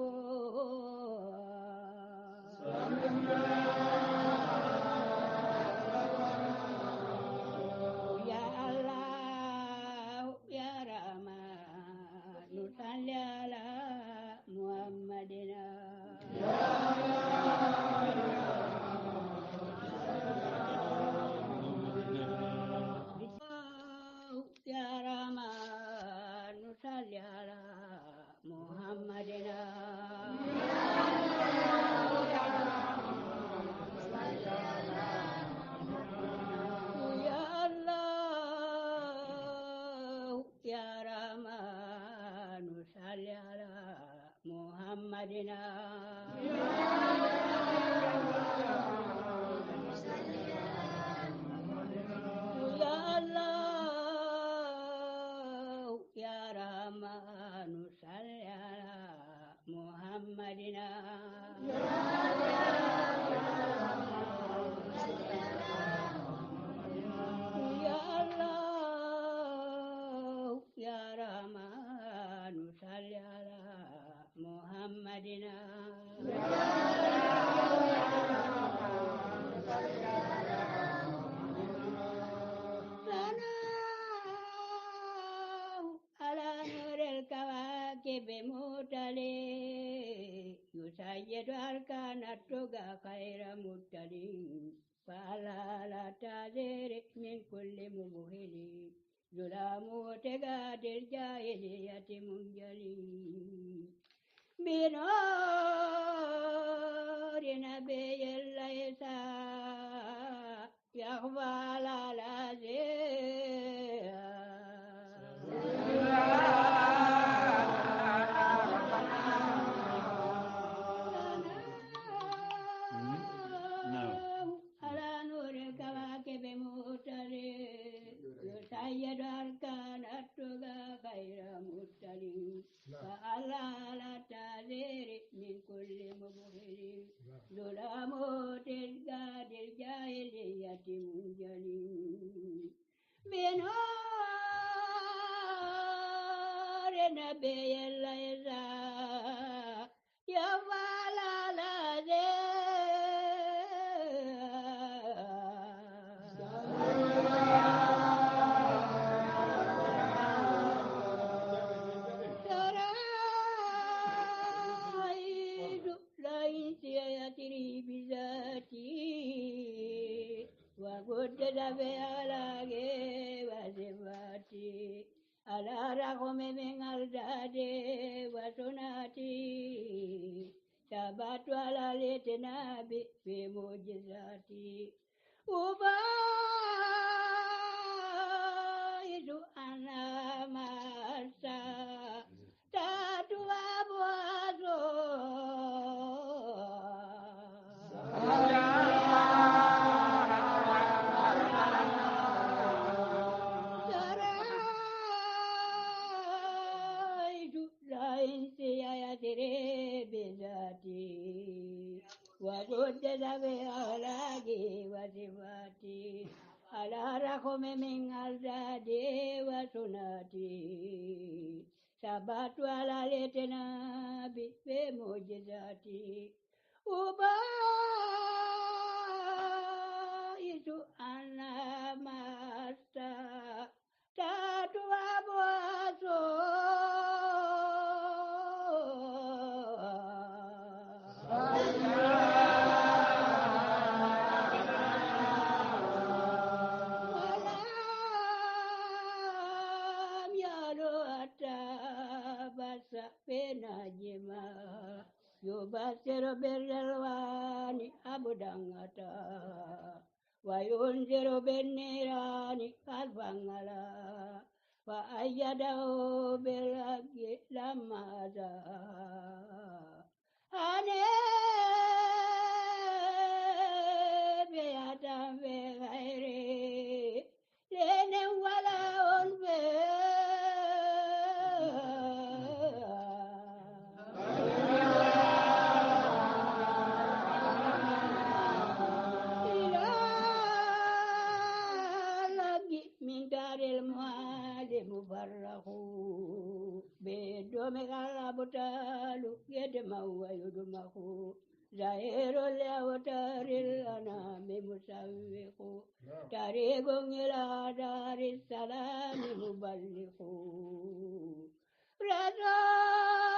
يسيد أركان التقى خير مبتلين فعلى لا تعذير من كل مبهل ظلام تقاد الجاهلية منجلي بنور نبي ليس يخفى على العزيز يسيد أركان التقى خير مبتلين فعلى لا تعذير من كل مبهل ظلام تزداد الجاهلية منجلين بنور نبي ليس يفعل وقدد بألاقي وصفاتي على رغم من أرزادي وسناتي ثبت على الاتناب في معجزاتي أبايد أنا ما أرسى تاتوا أبوازو وجدد بأخلاقه وصفاته على رغم من ألداده وسناته ثبت على الاتناب بمعجزاته أبايس أن ما استطعت يبشر بالرلوان أبدا وينذر بالنيران خلفا على وأيده بالحق لما زاد بيتا بغير لين ولا من دار المعالم فرحوا بدوم الأبطال يدمع ويدمع زهير الأوتار الأنام مسوق طريق إلى دار السلام مبلغ رضا